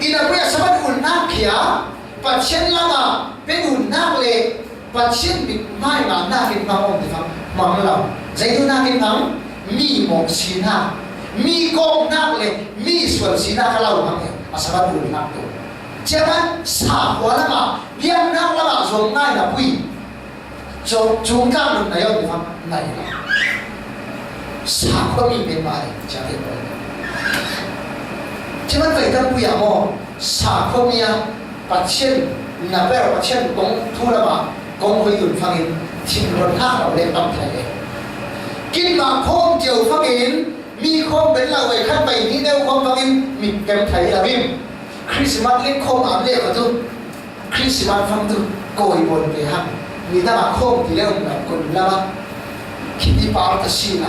Ina punya sabat gul nak kia. Pasien lama pengun nak le. Pasien bit mai nak nak bit mang di fang mang lau. Saya itu nak bit mang mi mong sina. Mi kong nak le, mi sual sina kalau mang asabat ul nak tu. Jangan sah wala ma, biar nak lama zong ngai na pui. Zong kang nun na yon di fang nai la. Sah ko mi ben mai, jangan boleh. Jangan kita punya mo, sah ko mi ya, pasien na ber pasien kong tu lama, kong hui yun fangin, tim ron nak le tam thai. Kin ma kong jiu fangin. มีคมเป็นเราไว้ขั้นไปนี้เดียวคมฟังอินมีแกมไทยละบิมคริสต์มาสเล็กคมอ่านเรียกว่าทุกคริสต์มาสฟังทุกโกยบนไปฮะมีแต่มาคมที่เรียกแบบคนละมั้งคิดที่ปาร์ตชีไหน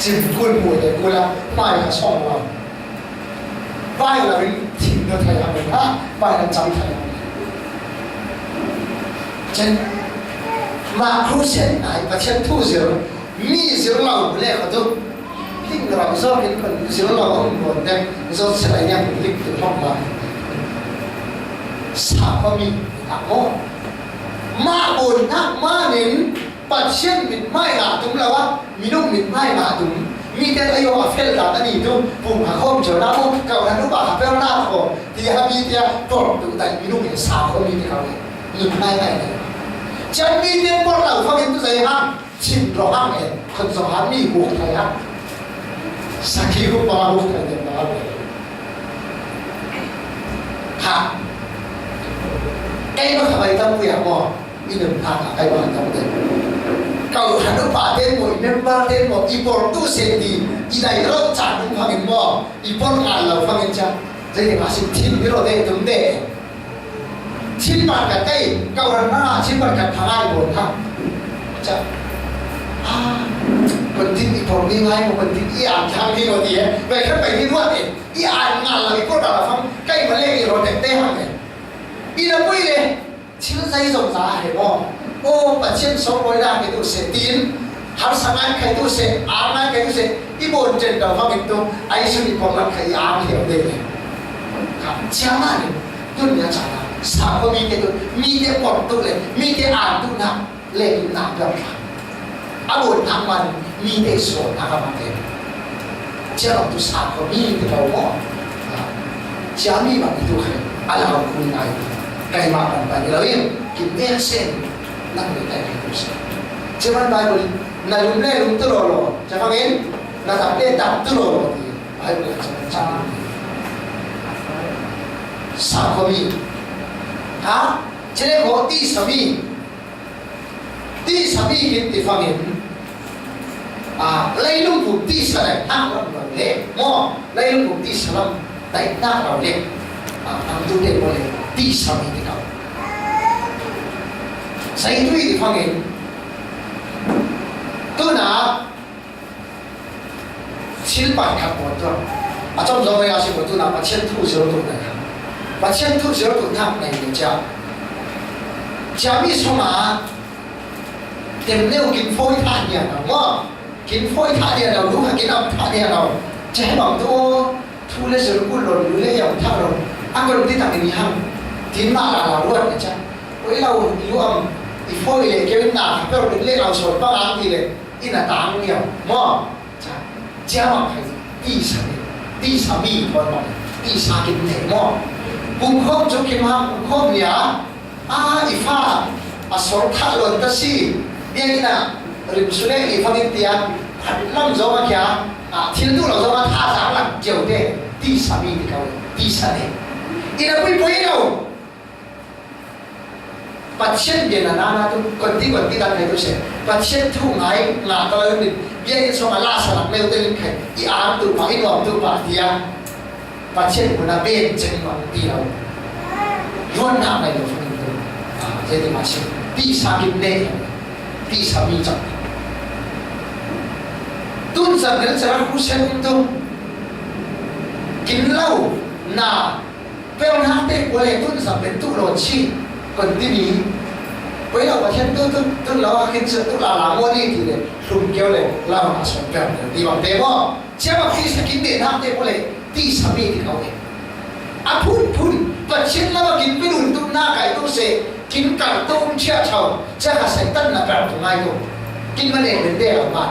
จิมกุลมวยเด็กกุละป้ายกระช่องเราป้ายเราเป็นทีมไทยเป็นฮะป้ายเราจำไทยเช่นมาครูเช่นไหนประเทศทู่เสียวมีเสียงเราเรียกเขาทุกลิงเราชอบเป็นคนเสียงเราคนบนเนี่ยชอบเสียงอย่างลิงตัวห้องเราสาวก็มีอ่ะโมมาบนนักมาเน้นปัจเจียนมิดไม่หนาตุ้มแล้ววะมีนุ่มมิดไม่หนาตุ้มมีแต่อายุอาเฟลหลานนี่ตุ้มปุ่มหาข้อมเจ้าหน้ามุกเก่าหน้านุบะหาเฟลหน้าข้อที่ฮามีที่ปลดตุ้มแต่มีนุ่มเนี่ยสาวก็มีที่เขาเนี่ยมิดไม่เลยจะมีเรื่องพวกเราเขาเป็นตัวใจห้ามชิมร้องเองคนสมัยมีบุกไทยฮะสักทีก็ปาบุกไทยเดินมาเลยค่ะไอ้มาทำไมต้องเวียนมออีหนึ่งทางไอ้มาทำเดินเก่าหันป่าเต้นหมดเน้นบ้าเต้นหมดอีปอร์ตู้เซนดีอีไหนเราจัดมึงฟังอินมออีปอร์งานเราฟังอินจ้าจะยังอาศัยทิ้งที่เราได้ถึงเด้ชิ้นปากกันได้เก่าหันหน้าชิ้นปากกันทางไอ้หมดครับจะpenting informasi lain, penting ia jangan di roti ya. Mereka pengen buat ia ngalami kau dalam faham, kayak mereka di roti teh hamil. Ina pun ini, cina saya soksa heboh. Oh, pasien sok orang itu setin, harus sangat kayak itu se, anak kayak itu se. Ibu jen dalam faham itu, ayah suri pola kayak amil deh. Jangan, dunia cara. Siapa mikir itu, mikir portu le, mikir antu nak, le nak berapa. อาบุญทำมันมีในส่วนนะครับมันเป็นเจ้าตัวสาวก็มีที่เราบอกจะมีมันที่ตัวใครอะไรเราคุยไงใครมากันไปเราเองกินเนื้อเส้นนั่งอยู่ใต้ที่ตัวเส้นเจ้ามันไปบริในรุ่มเล่รุ่มตลอดจะฟังเองนาจับเล่ดับตลอดที่ไปบริจะจับสาวก็มีฮะเจ้าหัวตีสามีกินที่ฟังเองไล่ลุงผมตีสลายห้ามวันเล่หม้อไล่ลุงผมตีสลัม tại ta bảo lệ ang tu để bảo lệ ti sami thì cao sai tu thì phang in tu na silpan khap mo to trong dòng này là tu na bắt chân thu zero tu này bắt chân thu zero tu tham này mình cha mi số mà tìm nêu kinh phôi tha nhà nào mà kinh phôi tha nhà nào đúng là kinh âm tha nhà nào trái bằng tu thu lên rồi cũng lột lấy dòng tha rồi anh có đồng tin thằng này hăng tín mà là luôn đấy cha với lâu lưu âm thì phôi này cái bên nào phải được lên nào sốt bao ăn thì này in là tám nhiều mà cha bằng phải đi sa mi thôi mà đi sa kinh thể mà cùng không cho kinh hăng cùng không nhá ifa asor tha lon ta si biang ina rim sule i phang tian lam zo ma kya thil tu lo zo ma tha sa lam jeu de ti sa mi ti kau ti sa ne ina pui pui đâu patient dia na tu kon ti dan tu se patient thu ngai nga ta le ni biang so ma la sa lam me te lim khai I ar tu pa I nom tu pa tia patient ko na ben chen ma ti lo yon na mai lo thế thì mà sẽ đi xa kim nê đi xa mi chậm tuân dần đến sẽ ra khu xe tung kín lâu na bèo hát tê của lệ tuân dần đến tụ lộ chi còn tí ní với đầu mà thiên tôi lâu khiến sự tôi là mua đi thì để lùm kéo lệ lao mà sống bèo đi bằng tế bó chế mà khi sẽ kín điện hát tê của lệ đi xa mi thì không thể phun và chiến là mà kín cái đùn tụ na cái tụ sẽ kinh cảm tông chia chầu chắc là sẽ tân là bảo của ai cũng kinh vấn đề vấn đề ở mà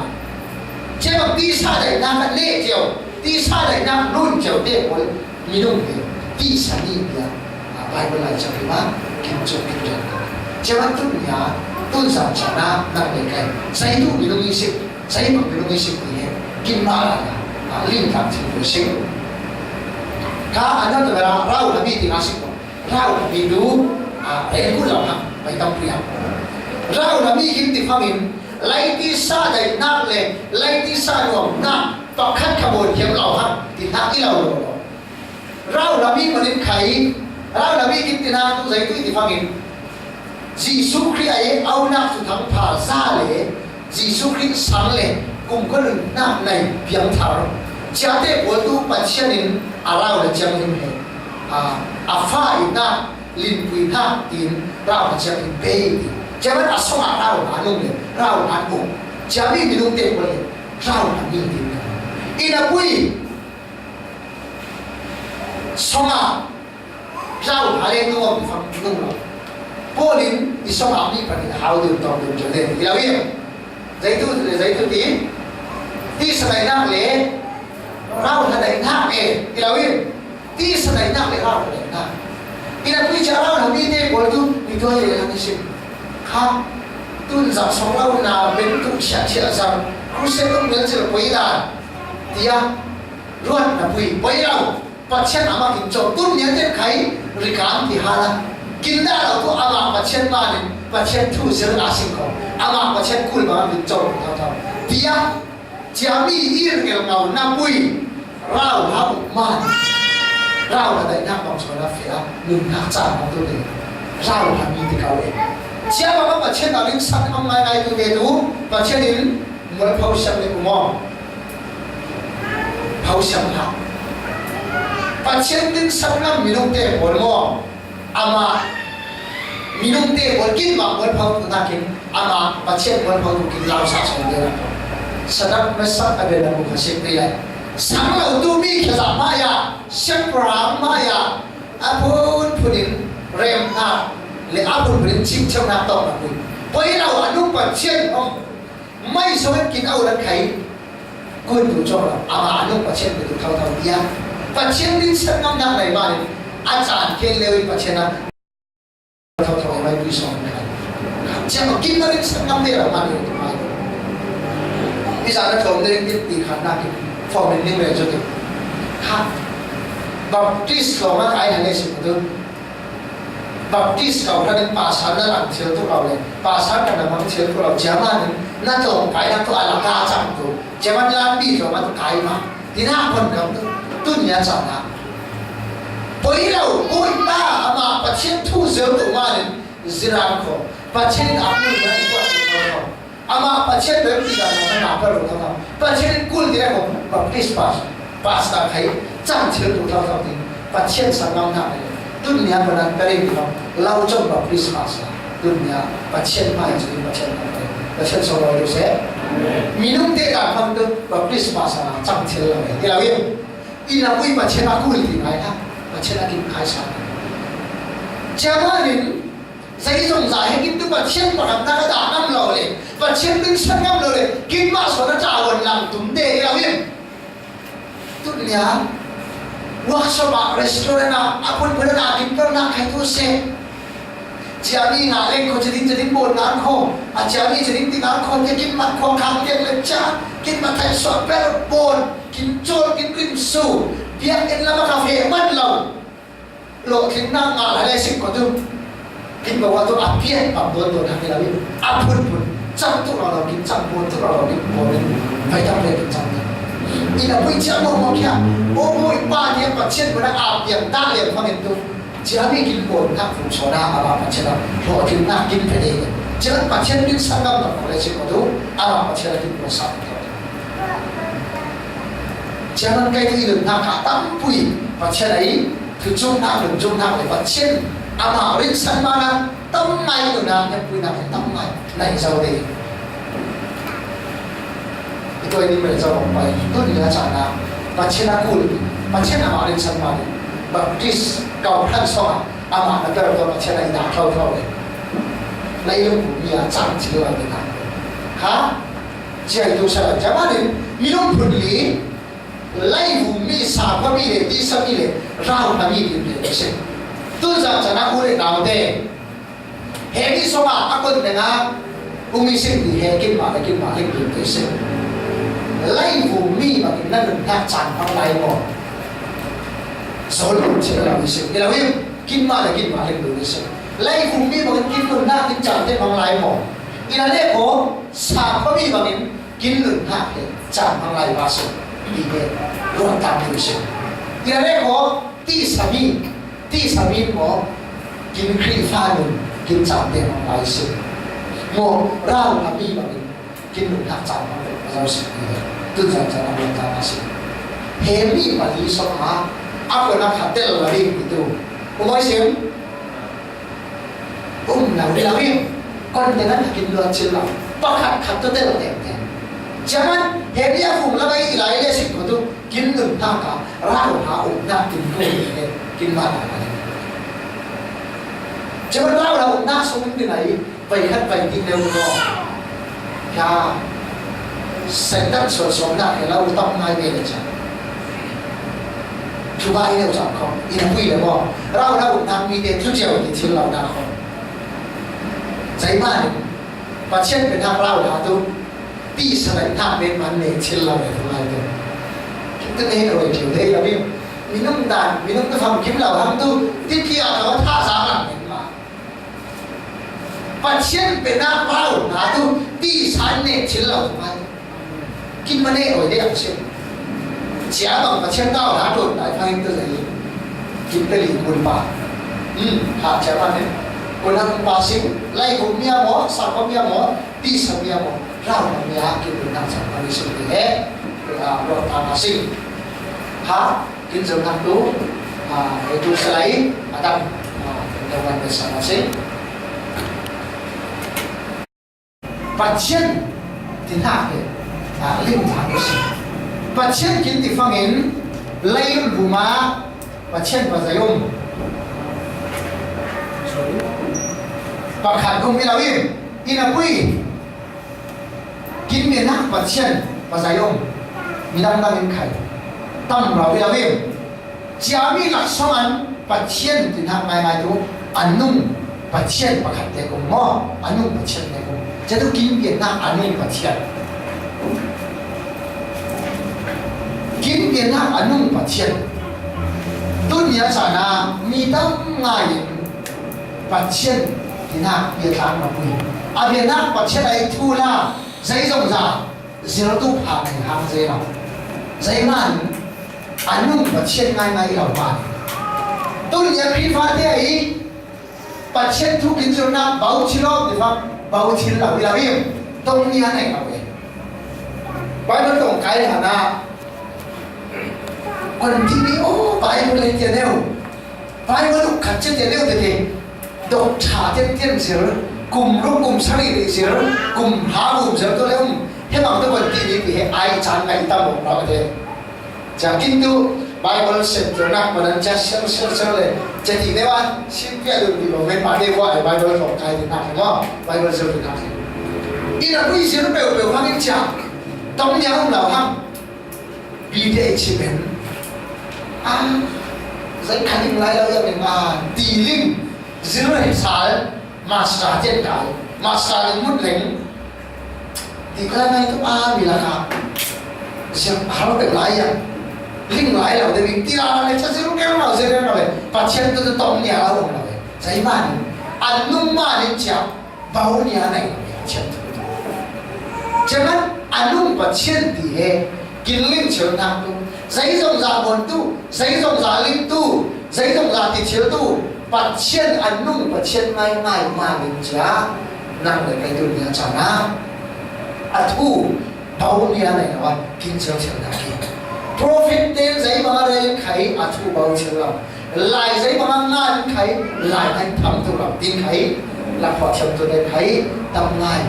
chứ mà đi xa đại nam là lệ chiều đi xa đại nam luôn chiều tiền của mình đúng không đi xa đi là bài bên lại cho cái má kinh chụp kinh doanh chứ mà tu nhà tu sản sản nam nằm để cái xây tu mình đúng ý xây bằng mình đúng ý thì kinh má là liên lạc thì phải xây cả anh nói từ là rau là bị thì nó sinh rau là bị đủ em cũng lòng hăng phải tâm priya rau là mi kim ti phangin lấy ti sa đầy nát lệ lấy ti sa nuông nát tọt khát cả bồn hiểm lòng hăng thì nát cái lòng rồi rau là mi mà đến khai rau là mi kim ti na tu giấy tu ti phangin Jesus Christ ấy ao nát tu thắng phá ra lệ Jesus Christ sáng lệ cùng có được nát này biếng thảo cha tế của tu bát chân in rau là chân hình hệ pha ina linh quy na tin rau mà chơi in bê chơi bắt asong rau mà nung này rau mà nung chơi mi nung tiền của rau mà mi tiền ina quy song rau mà lên nung mà phẳng nung rồi polin isong mi phải hao được tao được cho nên hiểu không giấy tu tí sợi này nặng lẽ rau là đầy nặng lẽ hiểu không tí sợi này nặng lẽ rau là đầy nặng ina kui cha rau là mi te bol tu mi toi le la ni sim ha tun za song rau na ben tu cha cha za ku se tum ben se poi la tia ruat na poi rau pa chen ama kin chok tun nya te khai ri kam ti ha la kin da la tu ama pa chen ma ni pa chen thu se la sim ko ama pa chen kul ma kin chok ta tia cha mi ir ngel ngau na pui rau ha ma rau là đại nam bằng số là phải ngừng hạ trả bằng tôi để rau là mi thì cao đấy chia vào các trên nào đến sẵn ông ai tôi để đủ và trên đến muốn phâu xem để cùng mò phâu xem hả và trên đến sẵn năm mình không thể muốn mò ama mình không thể muốn kinh mà muốn phâu chúng ta kinh ama và trên muốn phâu chúng kinh lao sát xuống đây là sadap mesat ada dalam muka sekriya sang lau tu mi kesa maya sepra maya apun punin rem na le apun punin chim chau na tong na pun poi lau anu pa chen om mai so kin au dan khai kun tu cho la ama anu pa chen tu thau thau dia pa chen din san ngam na lai ba ni achan ken lewi pa chen na thau thau mai pi so na chen ma kin na din san ngam de la ma ni bây giờ nó thổi lên cái tỷ khả năng phòng mình như vậy cho tôi khác baptist cầu nó cái này là gì cũng baptist cầu nó đến bà sáng nó làm chiếu tôi cầu này bà sáng nó làm chiếu tôi cầu chém mà nó trồng cái nó tôi làm đa chẳng tôi chém mà làm đi rồi mà tôi cái mà thì nó còn cầm tôi nhớ rằng là bấy lâu ôi ta mà bắt chen thu dấu tụ mà đến ziran ko bắt chen áp lực này quá nhiều ama bắt chen đến thì là nó nạp vào rồi thôi bắt chen cool thì là một please pass ta thấy chẳng chịu tụ thao thao thì bắt chen sang ngang nạp này dunia benar kali itu lau coba please pass dunia bắt chen mai jadi bắt chen solo itu saya minum teh kan ham tu please pass chẳng chịu là vậy thì là biết ina pun bắt chen aku thì này ha bắt chen lagi khai sáng jangan saya dùng giải hay kim tu bắt chen bắt ta cái đá năm lầu này bắt chen đứng sang năm lầu này kim mà số nó trả quần làm túng tê là biết dunia workshop restaurant apun pada kim karena kai tu se jadi ngalen ko jadi bon nan ko jadi tinggal ko ke kim mat ko kham ke leccha kim mat thai so per bon kim chol kim kim su biak en lama cafe man lo lo kim na nga lai sik ko tu kim bawa tu apian pam don don ha la apun pun cham tu lo kim cham bon tu lo kim bon phải tam le kim cham ina pui cham mo kya o moi pa ne pa chen bana ap yang ta le phang tu jadi kin bon na fu chona ala pa chen ho kin na kin pe de chen pa chen kin sangam na ko le chi ko tu ala pa chen kin ko sa jangan kai tu na ka tam pui pa chen ai tu chung na le pa chen ama rin san ma na tam mai tu na ne pui na tam mai nai sau de tôi đi về cho bài tôi đi ra trả nào và trên là cool và trên là mà lên sân mà và dis cầu thân so à mà nó kêu tôi mà trên này đã thâu thâu đấy lấy lúc của nhà chẳng chỉ là cái này hả chỉ tôi sẽ làm cho bạn đến mi đông phun lý lấy vùng mi xả qua mi để đi sân mi để rau là mi để xem tôi rằng cho nó cool để đào thế hệ cái số mà các con này na cũng mi sinh thì hệ kim mà lên để xem lấy vùng mi mà cái năng lượng thác chẳng bằng lại một số lượng chỉ là vì sự là vì kim mà lên được sự lấy vùng mi mà cái kim lượng thác kim chẳng thế bằng lại một thì là đấy có sạc có mi mà cái kim lượng thác chẳng bằng lại ba sự vì thế luôn tạm được sự thì là đấy có tí sa mi có kim khí pha lượng kim chẳng thế bằng lại sự một rau là mi mà cái kim lượng thác chẳng bằng lại rau sự tu jangan melakukan nasi. Hemi bagi semua apa nak hasil lagi itu. Umai sim, lagi kon dengan hakim luar cila. Pakat kata tel tel. Jangan hemi aku lagi ilai le sih itu kin dun taka rau ha nak kin ko kin mana. Jangan rau nak sungguh ni lagi. Baik baik kin leu no. Ya. Sẽ đất sổ sống lại thì lâu tông ngay về được chẳng chú ba yêu chẳng không in quy là bỏ rau đâu nằm đi đến chú chiều thì thiên lâu nào không giấy mà và trên bên hàng rau là tôi đi sang lại tháp bên mà nề thiên lâu để không ai được cái này rồi kiểu thế là biết mình không đàn mình không cái phòng kiếm lầu hàng tu tiếp kia nó tha giá làm mình mà và trên bên hàng rau là tôi đi sang nề thiên lâu không ai kim mà nè ở đây học sinh, giá bằng mà trên tao đã trộn đại phanh tôi thấy kim tây liền quần bà, hạt giá mà nè, quần hàng bà sinh, lấy của mía mỏ, sao có mía mỏ, đi sao mía mỏ, rau mà mía kim quần hàng sao mà đi sinh thì hết, rồi bà sinh, hả, kim dầm hàng tú, itu sẽ lấy, đâm, đầu quan về sao mà sinh, và trên thì hạ thì linh thang cái gì, và trên kiến thì phang in lấy bùa má và trên và giải ôm, và khát không biết đâu im, in là quy, kiến miền Bắc và trên và giải ôm, mình đang in khai, tâm bảo biết đâu im, giá mi lạc xong ăn và trên thì thang ngày đó ăn nung và trên và khát để cùng mò, ăn nung và trên để cùng, chứ đâu kiến miền Bắc ăn nung và trên kim biển hạng anh nung phát triển tôi nhớ rằng là mi tâm ngày phát triển thì hạng Việt Nam là quỳ Việt Nam phát triển này thu là giấy rộng ràng giờ tu hàng hàng giấy nào giấy màn anh nung phát triển ngay ngay ở bàn tôi nhớ khi phát thế ấy bắt chen thu kinh cho na bảo chi lo thì phát bảo chi là vì tông như này là vậy bài nó tổng cái là na còn thì đi ô bài nó lên tiền đâu bài nó lúc khát tiền đâu thì đọc trả tiền xíu cùng lúc cùng sáng đi xíu cùng hạ cùng xíu tôi lấy thế mà tôi còn thì vì ai chán ngày ta một nó thế chả kinh tu Bible said cho nát mà nó chắc sơ lên chỉ thì nếu anh xin việc được thì mình phải đi qua Bible tổng cái thì nát đúng không Bible sơ thì nát ý là cái gì nó đều phát hiện chả tông nhà ông nào hăng vì thế chỉ bên giấy khăn linh lại đâu mình mà tỷ linh dưới này xả mà xả trên cái mà xả đến một lính thì cái này tôi vì là cả xem nó được lại à linh lại là để mình tira này chắc sẽ lúc nào sẽ nào vậy và chen tôi tông nhà ông nào vậy giấy mà anh nung mà đến chả bao nhà này chen cho nên anh nung và chen thì hệ kinh linh chiếu nam tu giấy rồng giả bồn tu giấy rồng giả linh tu giấy rồng giả thì chiếu tu và chen anh nung và chen ngay mà mình chả nằm ở cái đường nhà chả na thu bao nhà này là kinh chiếu chiếu na kia prophet tên giấy mà đây khai thu bao chiếu lòng lại giấy mà ngan khai lại anh thầm tu lòng tin khai là họ chồng tôi đây khai tâm ngay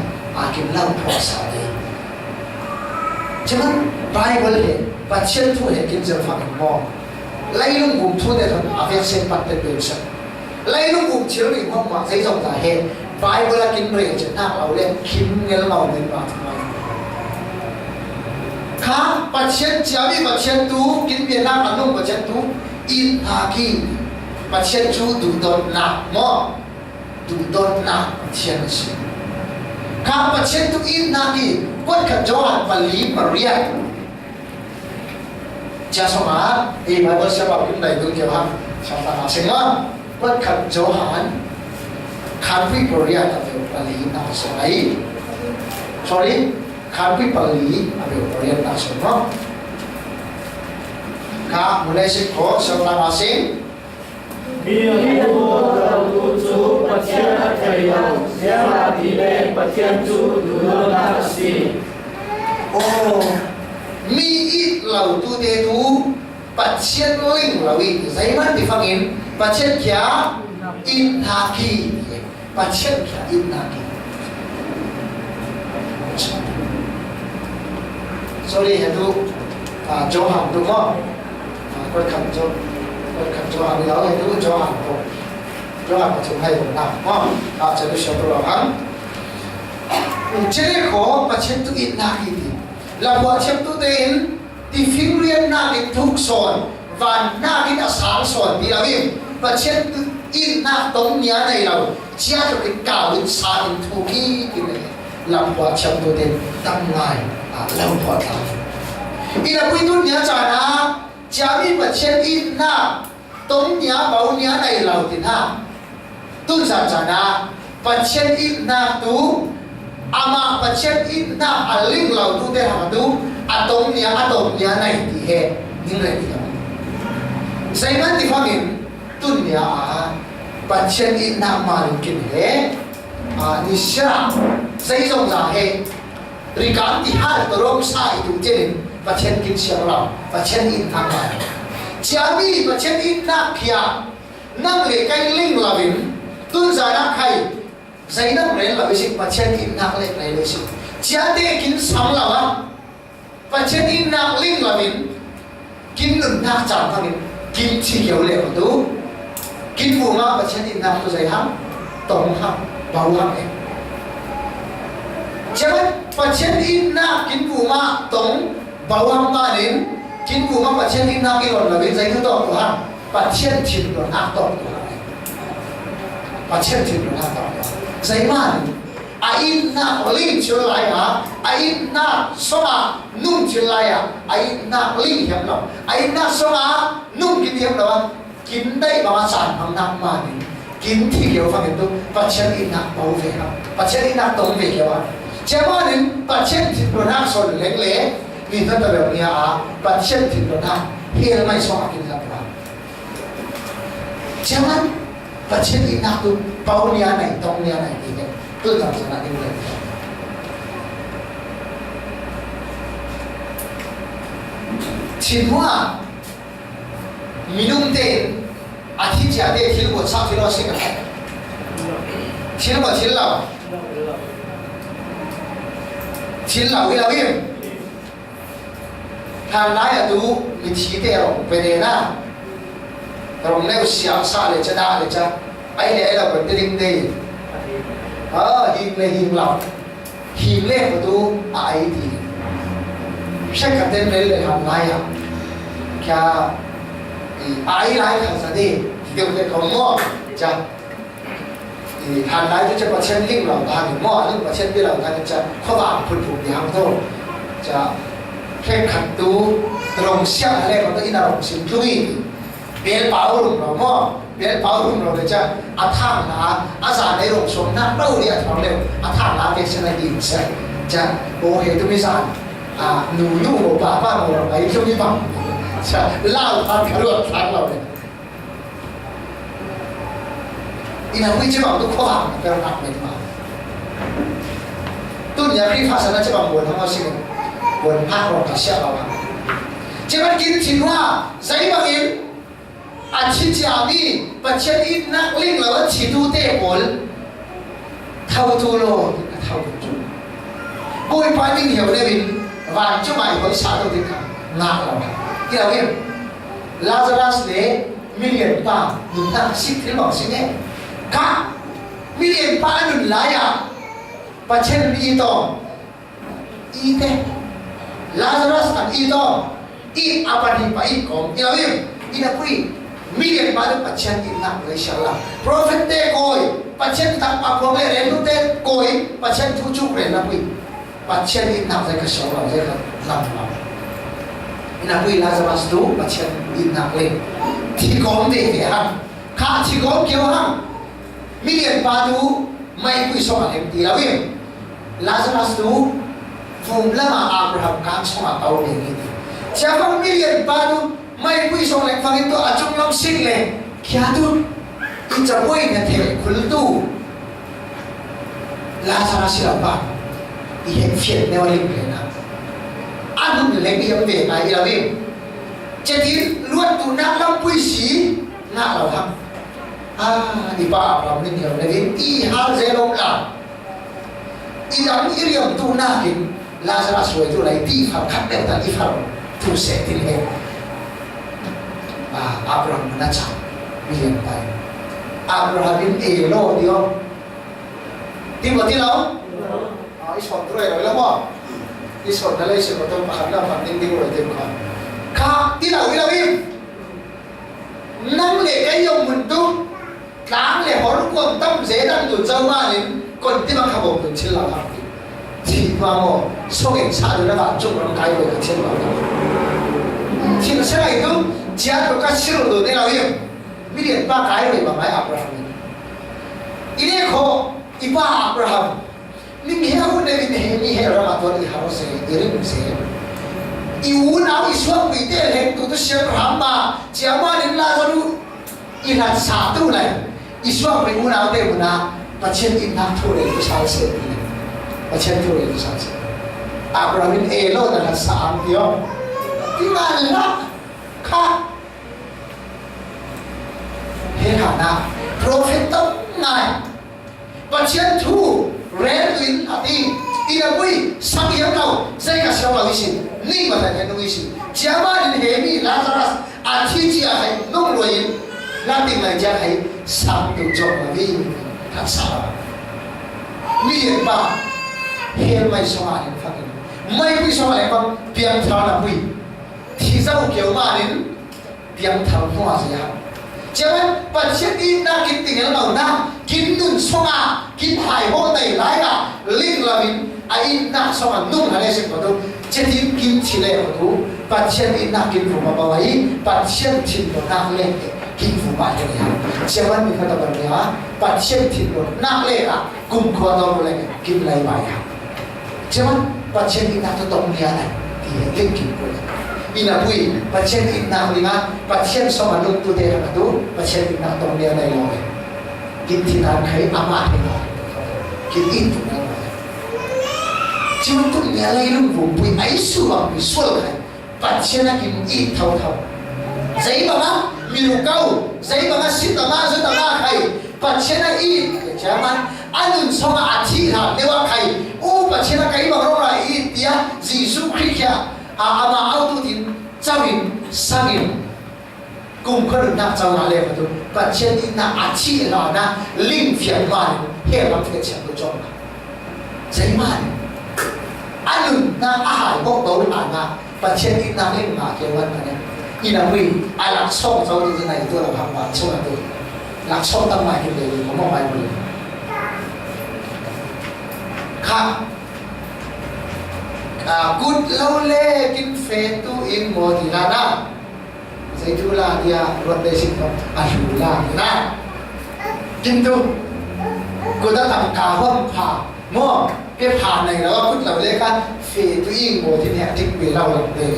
kim lâm phò sa đây cho nên Bible hệ và chen thu hệ kinh doanh phạm mò lấy lung vùng thu để thằng áp sen bắt được điều sợ lấy lung vùng chiếu thì mong mà giấy dòng giả hệ Bible là kinh rể chấn hạng lão lên kim nghe lão lên vào khá bắt chen chiếu đi bắt chen tu kinh Việt Nam anh nung bắt chen tu in haki bắt chen tu đủ đòn nạp mò đủ đòn nạp chen gì khá bắt chen tu in haki quất khẩn Johan và Lý Maria cha xong á thì Bible sẽ bảo kinh này tôi kiểu hăng xong ta nói xem á quất khẩn Johan khán quý Maria là biểu và Lý nào xong ấy sorry khán quý và Lý là biểu Maria nào xong đó khá một lẽ sẽ có xong ta nói xem Biên vô đầu tu chú bát thiên thầy đầu, gieo là tỷ lệ bát thiên chú đủ đô la xì. Mi ít lầu tu tế tu, bát thiên linh lầu ít giấy mắt thì phát hiện bát thiên kia in ha ki, bát thiên kia in ha ki. Sorry hệ tu, chỗ hàng đúng không? Quên khẩn chỗ. Cho hàng đó thì cũng cho hàng thôi cho hàng chúng hay một nào không cho tôi xem tôi làm chế độ khó mà xem tôi in na gì là bọn xem tôi đến thì phim liên na cái thuốc sòn và na cái đã sáng sòn thì là gì và xem tôi in na tống nhá này là chia cho cái cào đến sáng thuốc cái này làm bọn xem tôi đến tâm ngài lâu bọn làm ý là quý tôi nhớ trả na chả biết mà xem ít na tống nhá bảo nhá này là tiền ha tôi giả trả na và xem ít na tu ama và xem ít na linh lầu tu để hàng tu tống nhá này thì hệ những này thì giấy mắt thì phát hiện tôi nhá và xem ít na mà kinh hệ ni sra giấy dòng giả hệ rồi cảm thì hai tổ rong sai tu trên và trên kinh siêu lòng và trên in thang này chả bi và trên in nát kia năng lệ cái linh là vĩnh tuân giả nát hay giấy năng lệ là vĩnh và trên in nát lệ này là vĩnh chả để kinh sáng là và trên in nát linh là vĩnh kinh ngừng nát chẳng thằng kinh chỉ hiểu lệ của tú kinh vùng mà và trên in nát tôi giấy hăng tổng hăng bảo hăng ấy chả và trên in nát kinh vùng mà tổng bảo hăng ta đến kinh vụ mà trên in na cái là bên giấy thứ tổ của hắn và trên thịt là ác tổ của hắn và trên thịt là ác tổ giấy mà in na linh chưa lại in na số nung chưa lại in na linh hiểm lòng in na số nung kinh hiểm lòng kín đây mà sản bằng năm mà kín thì kiểu phải hiểu và trên in na bảo vệ hắn và trên in na tổng về kiểu hắn chế mà đến và trên thịt là ác số lén lén vì thân ta biểu nghĩa bạn xem thịt nó tham hiện mai so kinh doanh jangan pacen ina tu paunia nai tongnia nai ini tu tak sana ini semua minum teh akhir jadi hidup buat satu hidup sih kan hidup buat hidup hidup hidupทางนั้นดูมีทีเดียวไปเลยนะตรงนี้ก็เสียงสั่นเลยจะได้เลยจะไอ้เนี่ยเราเป็นดิ้งดีหิงเลยหิงเราหิงเล่ก็ดูไอ้ดีใช่กันเต็มเลยทำไรอ่ะแค่ไอ้ไรขันสันดีเดี๋ยวจะของมั่วจะทางนั้นจะมาเช่นลิงเราทางมั่วลิงมาเช่นที่เราทางจะข้าวบางพุ่นผุยางโตจะแค่ขัดดูตรงเสียงอะไรก็ต้องอินารงสิลุยเบลเปาลุ่มเราหม้อเบลเปาลุ่มเราเลยจะอาทางนะอาสาในโรงสมนักเล่าเรียกเราเร็วอาทางนะเด็กชนดีใส่จะโอเหตุมิสานหนูลูกโอป้าป้าโมไอ้ช่วงนี้บังจะเล่าทางกระโดดทางเราเนี่ยอินาวิจิบังทุกข้อเป็นหนักเลยมาตุ้นยาพิพาสนาจะบังบนทั้งหมดสิ่งบนภาคเราจะเชื่อเราครับจะมันกินถิ่นว่าใจบางอินอาชีพจามีปัจจัยอินนักลิงเราชีดูเตะบอลเท่าตัวโลเท่าจุดบุยไปวิ่งเหี่ยวได้บินวันจะไม่บริษัทตัวเดียวกันงานเราครับที่เราเห็นลาซารัสเนี่ยมิลเลียนป้าหนุนตั้งสิบที่บอกสิเนี่ยค่ะมิลเลียนป้าหนุนหลายอย่างปัจจัยมีต่ออีเตLazarus an ito apa ni pa ikom ilawim inapui million baru pacian inak inshallah prophet te koi pacian tak apa boleh rendu te koi pacian cucu renapui pacian inak saya kesolah saya lama inapui Lazarus tu pacian inak le tikom te ham kah tikom kau ham million baru mai pui soal yang ilawim Lazarus tu vùng lama Abraham kan sama tahu ini. Siapa milian baru mai pui song lek fang itu acung long sing le. Kia tu ija boy na te kultu. Lazarus siapa? Ihe fiat ne wali plena. Anu le bi yang be na ilawi. Jadi luat tu nak long pui si nak lau ham. Di pa Abraham ni dia le i hal zero la. Idam iriam tu nakin Lazarus itu lagi di fal kapel tadi fal tu setin he. Abraham menaca bilion pai. Abraham ini elo dia. Tiba-tiba isot terus ya, lama. Isot dalai sekolah pahala panding di luar itu kan. Kah tidak wilayah. Nang le ayam untuk lang le orang kuat tam zedan tu jauh ni. Kon tiba kabur tu cilah hati. Tiba mo sogeng satu nak acung orang kaya boleh cilah. Cilah saya itu dia tu kan cilah tu ni lagi. Milian pak kaya boleh bangkai Abraham ini. Ini ko iba Abraham. Ni miharu ni miharu atau ni harus iring se. Ibu nak isuap kita leh tu siapa hamba. Siapa ni Lazarus ingat satu leh. Isuap ibu nak tu mana. Pasien inak tu itu sahaja ini. Pasien tu itu sahaja. Abraham ini elo dengan saham dia. Tinggallah kah. Hekana prophet tu ngai. Pasien tu relin hati. Ina pui sakit kau. Saya kasih tahu isi. Ni macam ni isi. Siapa ini Hemi Lazarus aci dia hai nungguin. Nanti macam hai satu jom lagi. Tak salah. Milian ba, hel mai soal yang fakir. Mai pui soal yang bang biang tahu nak pui. Tisau kiau manin biang tahu semua saja. Jangan pasien ini nak kita tinggal mau nak kinun soal, kin hai hotai laya, ling labin, ain nak soal nung ada sesuatu. Jadi kin cile itu pasien ini nak kin rumah bawai, pasien cinta nak leh. Kinfu macam ni, siapa ni kata berdia, pasien tidur nak leka, kumkuat orang leka, kim lagi bayar. Siapa pasien ini nak tutup dia ni, dia lagi boleh. inapui patient inna linga patient so manung tu te ha tu patient inna tong dia nei lo kin thinan khai ama ni lo kin in tu na chiun tu nya lai lung bu pui ai su ba pi sual khai patient na kin i thau thau zai ba ma mi ru kau zai ba ma sit ma zo ta ma khai patient na i chaman anun so ma athi ha ne wa khai u patient na kai ba ro ra i tia jisu christ ya ama auto tin chawin sangin cùng có được nạp trong là lệ mà tôi và trên đi nạp à chi là na linh phiền mà hệ làm việc chẳng được cho mà giấy mà anh đừng na hải bốc đấu mà và trên đi nạp linh mà kêu anh này như là mình ai làm xong sau như thế này tôi là hàng hóa xong là tôi làm xong tâm mày thì có một bài mình khác good lâu lê kinh phê tu in mô thì là na dây thu là dia luật đề sinh không ảnh là na kinh tu cô ta tặng cả hôm phà mua cái phà này là good lâu lê can phê tu in mô thì hẹn thích bị lâu làm đề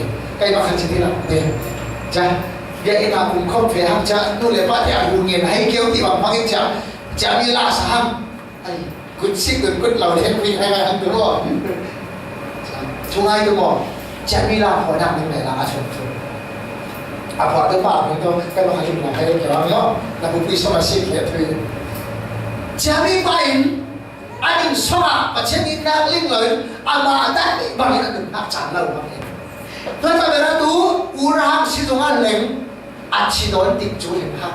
cái mà khăn chỉ làm đề cha vậy là cũng không phải ham cha nu lệ bắt nhà buồn nghiền hay kêu thì bằng cái cha đi la sam ai good sick good lâu lê vì hay là đúng không chúng ai tôiบอกจะมีลาพอดังในลาชนพอตัวป่ามันก็ใกล้มาถึงไหนเกี่ยวกับเนาะแล้วผมพิสูจน์มาสิเกี่ยวกับจะมีไปอันหนึ่งสมัครประเทศนี้นักลิงเลยอามาได้บางอย่างหนึ่งนักจันเราบางอย่างเพื่อจะเป็นตัวอุรามสิตรงนั้นเล็งอาชีโดนติดจูเห็นครับ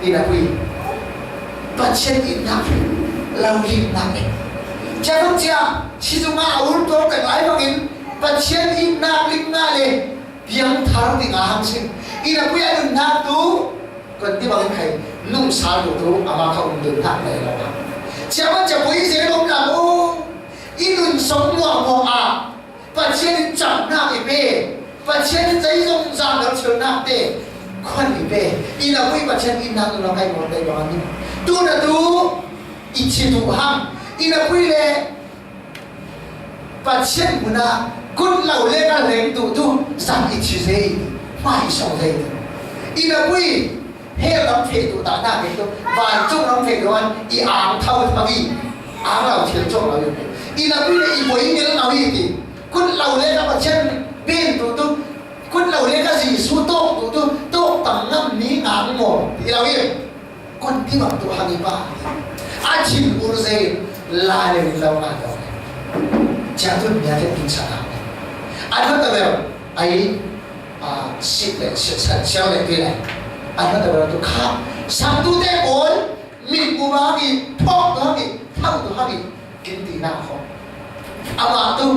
นี่นะพี่ประเทศนี้นักเราลิงนักจะต้องเจ้าชิจุมาอุลตัวแต่หลายบางอินปัจเจียนอินนาลิงนาเลยยังทารุณงาหังสิอีนักวิญญาณนักดูคนที่บางใครนุ่งสาดูดูอามาเขาอุ้มเดินทางเลยเราครับเจ้าว่าจะไปเสียลมหลังโอ้อีนุ่นสมหวังหัวอาปัจเจียนจับหน้าอีเป้ปัจเจียนใจทรงจางแล้วเชิญหน้าเต้คนอีเป้อีนักวิปัจเจียนอินนาเราให้หมดเลยอย่างนี้ดูนะดูอีชิดูห้ามอีนักวิเลปัจเจียนมุนากุนเหล่าเล็กอะไรดูสั่งอีชิเซไม่ส่งเลยอีนักวิเฮลำเพดูตาหน้าเป็นตัววานจุ่มลำเพดูวันอีอ่างเท่าทวีอ่างเราเทียนจุ่มเราอยู่อีนักวิเลอีบอยเงี้ยเราอีกกุนเหล่าเล็กปัจเจียนเป็นดูกุนเหล่าเล็กก็สีสู้โต๊ะตั้งน้ำนี้งานหมดอีเราอีกคนที่แบบตัวฮันนี่บ้าอาชิมอุรเซลาเลนเราหน้าเราจะตุนเนี่ยจะกินชนะอันนั้นแต่แบบไอ้สิเลยเชี่ยวเลยตัวไหนอันนั้นแต่แบบตัวข้าสังตัวเด็กคนมีกูมามีพ่อตัวมีเท่าตัวมีกินตีหน้าเขาอามาตัว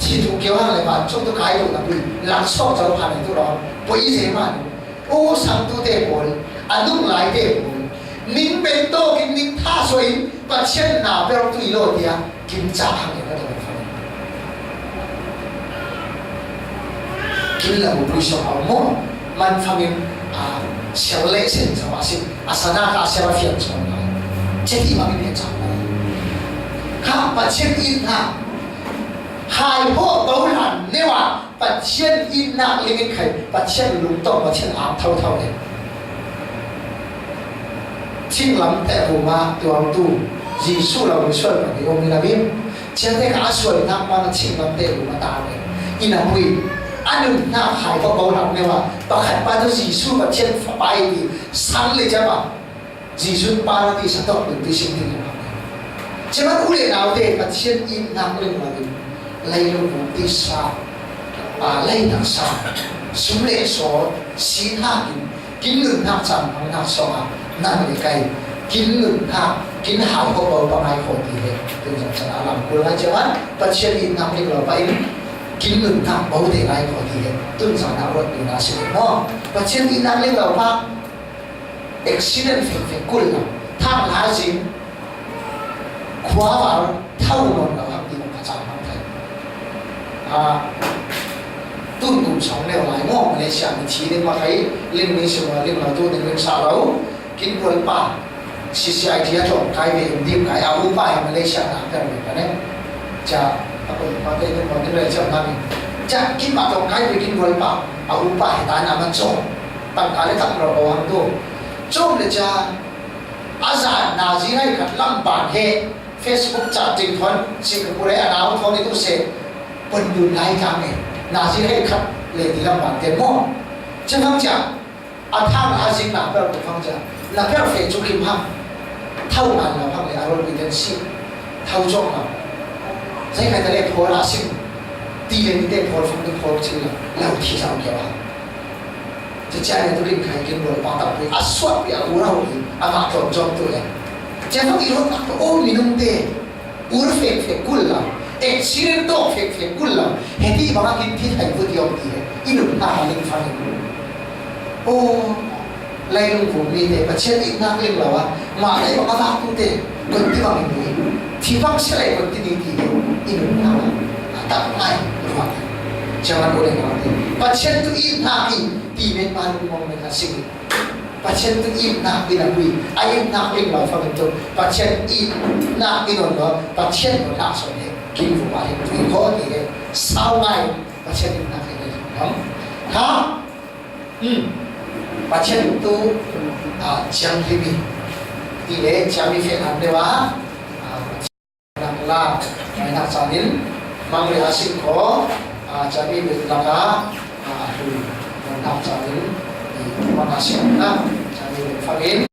ที่ถูกเกี่ยวอะไรมาช่วงตัวขายตัวนั้นหลังชอบจะผ่านตัวร้อนไปอีเสียมันโอ้สังตัวเด็กคนอันนู้นหลายเด็กคนนิ่งเป็นโตกินนิ่งท่าสวยปัจเจกหนาเป็นตัวอีโลเดียกินจ่าหังอย่างนั้นตัวนั้นกินแล้วบุญส่งเอาหม้อมันฟังเสียวเละเส้นสวัสดิ์อาสนะข้าเสียวเฟียนส่งมาเจ้าที่มันไม่จับเลยข้าปัจเจกอินนะหายพวกเบาหลันเนี่ยว่าปัจเจกอินนะลิงไข่ปัจเจกลุงโตปัจเจกอ่างเท่าเลยทิ้งลำแต่หัวมาตัวตู้ยิสุเราไม่ช่วยกันที่องค์นี้นะบิมเชื่อได้การช่วยนักมันทิ้งลำแต่หัวมาตามเลยอินาบุยอันนึงน่าขายก็เบาหลังเนี่ยว่าปะขันป้าตัวยิสุกับเช่นไปดีสั่งเลยใช่ปะยิสุป้าที่สัตว์หนึ่งที่สิ่งที่เราใช่ไหมอุเลนเอาเด็กกับเช่นอินนักเล่นมาบิมไล่ลงบุติสาไล่นักสาสุเลสอสีห้ากินหนึ่งนักจันของนักสองนั่นเลยไกลกินหนึ่งข้าวกินหาวก็เบาประมาณคนที่เห็นถึงศาสนาหลังคุณอาจารย์ปัจเจกนำเรื่องเราไปกินหนึ่งข้าวเบาได้หลายคนที่เห็นถึงศาสนารถอยู่นะสิเนาะปัจเจกนำเรื่องเราว่าเอ็กซิเดนต์เฟกกุลเราทางหาสิ่งขวาว่าเท่านั้นเราทำที่มันกระจายมาไทยตุ้นกลุ่มสองเนี่ยหลายง้อมาเลเซียมีทีนึงมาใครเล่นมีส่วนเล่นเราตัวหนึ่งเล่นสาวเรากินบริป้าสิสายที่จะจบใครเป็นดีมใครเอาลูกป้ามาเลเซียหนักกันเหมือนกันเนี่ยจะเอาไปมาได้เงินมาได้เลยเจ้าหน้าที่ จะกินมาตรงใครไปกินรวยปากเอาอุปาเหตุนามันโจมตั้งการตั้งเราเอาหังตัวโจมเลยจ้าอาจารย์นาจีให้ขัดลำบากเหตุเฟซบุ๊กจัดจริงทนสิงคโปร์อนาคตทนในตู้เสพคนดูไลค์กันเองนาจีให้ขัดเลยที่ลำบากเต็มหม้อฉันฟังจ้าอาทางอาจิงหนักแบบฟังจ้าหลักแบบเฟซบุ๊กคิมฮัมเท่านั้นเราพังเลยอารมณ์เป็นสิเท่าโจมครับใช้ใครจะเรียกโพลาซิมตีเลยนี่เด็กโพลฟังเป็นโพลจริงแล้วที่จะเอาเกี่ยวกับจะแจ้งตัวเองใครกินรวยปากตับไปอัศวะไปเอาเราอีอามาตัวจอมตัวเองแจ้งต้องอีรถนักโอ้มีนุ่มเตะอูรเฟกเฟกกุลละเอ็กซิเรนโตเฟกเฟกกุลละเห็นที่บางกินที่ไทยพูดยอมตีอีหนุ่มหน้ามันลิงฟังโอ้ไล่ลุงผมมีเตะประเทศอีกนักเล่นเราอะมาไล่บางตาพูดเตะคนที่บางมีที่ฟังเฉลยคนที่ดีดีอีหนุ่มหน้าตัดไม่ฟังjangan boleh mati. Pasien tu nak di memang menggunakan sini. Pasien tu nak binabui. Ayam nak ingin faham itu. Pasien nak ingin pasien nak soalnya. Kini bukan itu. Kau ni sawai pasien nak ingin. Ha? Pasien tu jam lebih. Tidak jam lebih ada wah. Nak lah, nak salin. Mangli asing ko. Jadi berlaka menang salin di mana siapa jadi berfagin.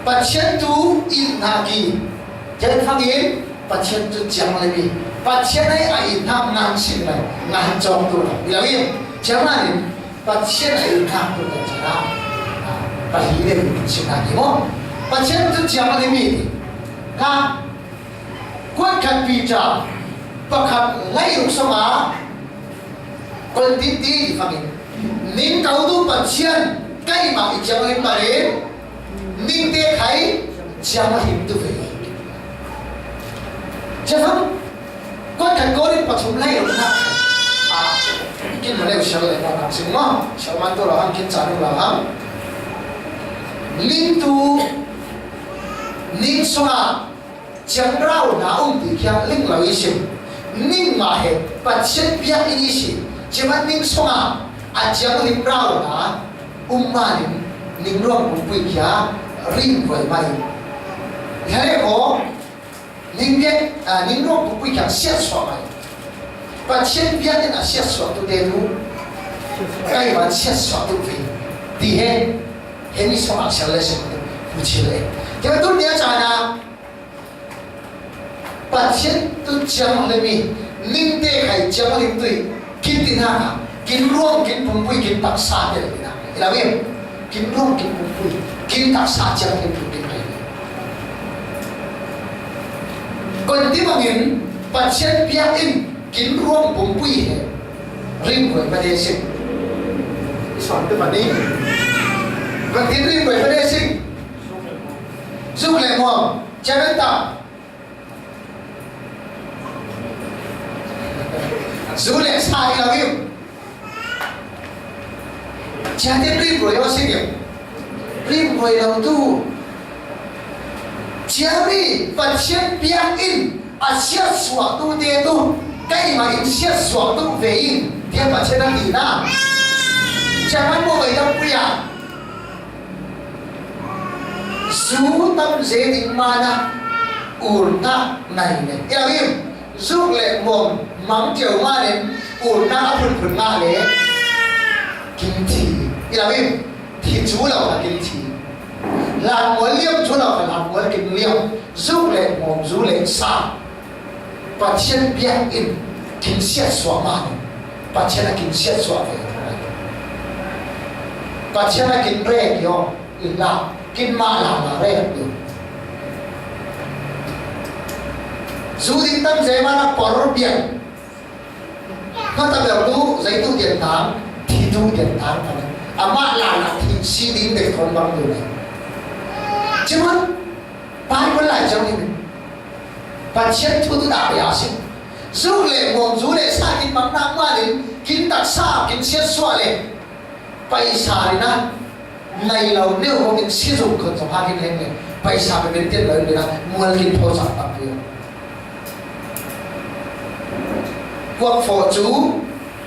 Pasien tu in haki. Jadi fangin pasien tu jangan lebih. Pasien ai ai nak ngan sing lai ngan jong tu lah. Bila ni jangan ni pasien ai nak tu kan cara. Pasti dia sing lagi mo. Pasien tu jangan lebih. Ka kuat kan bicara. Pakat lai usama. Kalau titi fangin. Ning kau tu pasien kai ma jangan lebih marin. Ning dia kai jangan hidup tu. Jangan có thành cố đến bậc thùng này rồi ha cái mà nếu sao lại làm gì mà sao mà tôi làm cái trả được làm linh tu linh xoa chẳng rau na thì kia linh là ý gì linh mà hệ bát chân bia ý gì chỉ mà linh xoa chẳng linh rau na mà linh rong cũng bị kia ring với mày thế này có linh biết linh rong cũng bị kia xét xóa mày bát chân bia thì là xét xóa tu đề lu cái mà xét xóa tu vì thì hết đi xóa sẽ lấy什么的不起来因为都你要讲啊bát chân tu chẳng lấy mi linh đề hay chẳng linh tùy kinh tin ha kinh rong kinh bùng bùi kinh tắc sa đấy là biết kinh rong kinh bùng bùi kinh tắc sa chẳng kinh bùng bùi còn tí mà nhìn bát chân bia in kinh rong bùng bùi hệ riêng với vấn đề sinh soạn từ bản đi và tiến riêng với vấn đề sinh giúp lệ mồm cha đất tạo giúp lệ sai là biết cha tiến riêng với nó sinh nghiệp riêng với đầu tu cha bị bát chân bia in xét xóa tu đề tu cái mà in xét xóa tu về in thì bát chân đang đi na jangan mau bayar pria su tâm dễ định mana urna này này yêu yêu giúp lệ mồm mắng chiều ma đến urna phun phun ma lệ kim chỉ yêu yêu thì chú là kim chỉ làm muốn liêm chú là làm muốn kim liêm giúp lệ mồm giúp lệ sa và chân biết in kim xét xóa ma và chân là kim xét xóa về bát chân là kinh rèn yo là kinh ma là rèn được dù định tâm dễ mà nó bỏ biển nó ta biểu lu giấy tu tiền tháng thì tu tiền tháng mà là thì suy tính để con bằng người này chứ mà bài vẫn lại trong mình bát chân tu tu đạo để sinh dù lệ mồm dù lệ sa kinh bằng năng mà đến kinh đặc sa kinh xét xóa lệ paisa ni na ngày lâu nếu mà mình sử dụng con trong hai cái này paisa về bên tiền lớn là mua kinh phô sản phẩm nhiều quốc phổ chú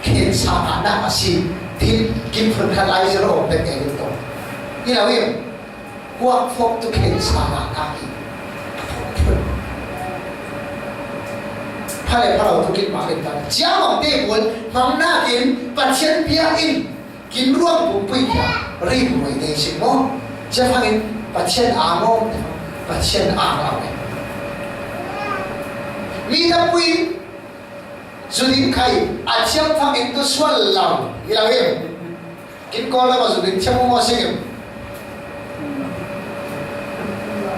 khiến sa cả na mà xin thì kinh phần khăn ai sẽ ổn định cái đó như là vậy quốc phổ tu khiến sa cả na hay là bắt đầu tu kinh mà lên ta giá bằng tiền muốn mong na kiến bát chân bia in kinh ruộng bùng bùi kia riêng với đề sinh mô chứ phát hiện bát chân ám mô bát chân ám ảo này mi đắp bùi dù định khai chăm phát hiện tu xuân lòng như là biết kinh cô là mà dù định chăm mô sinh nghiệm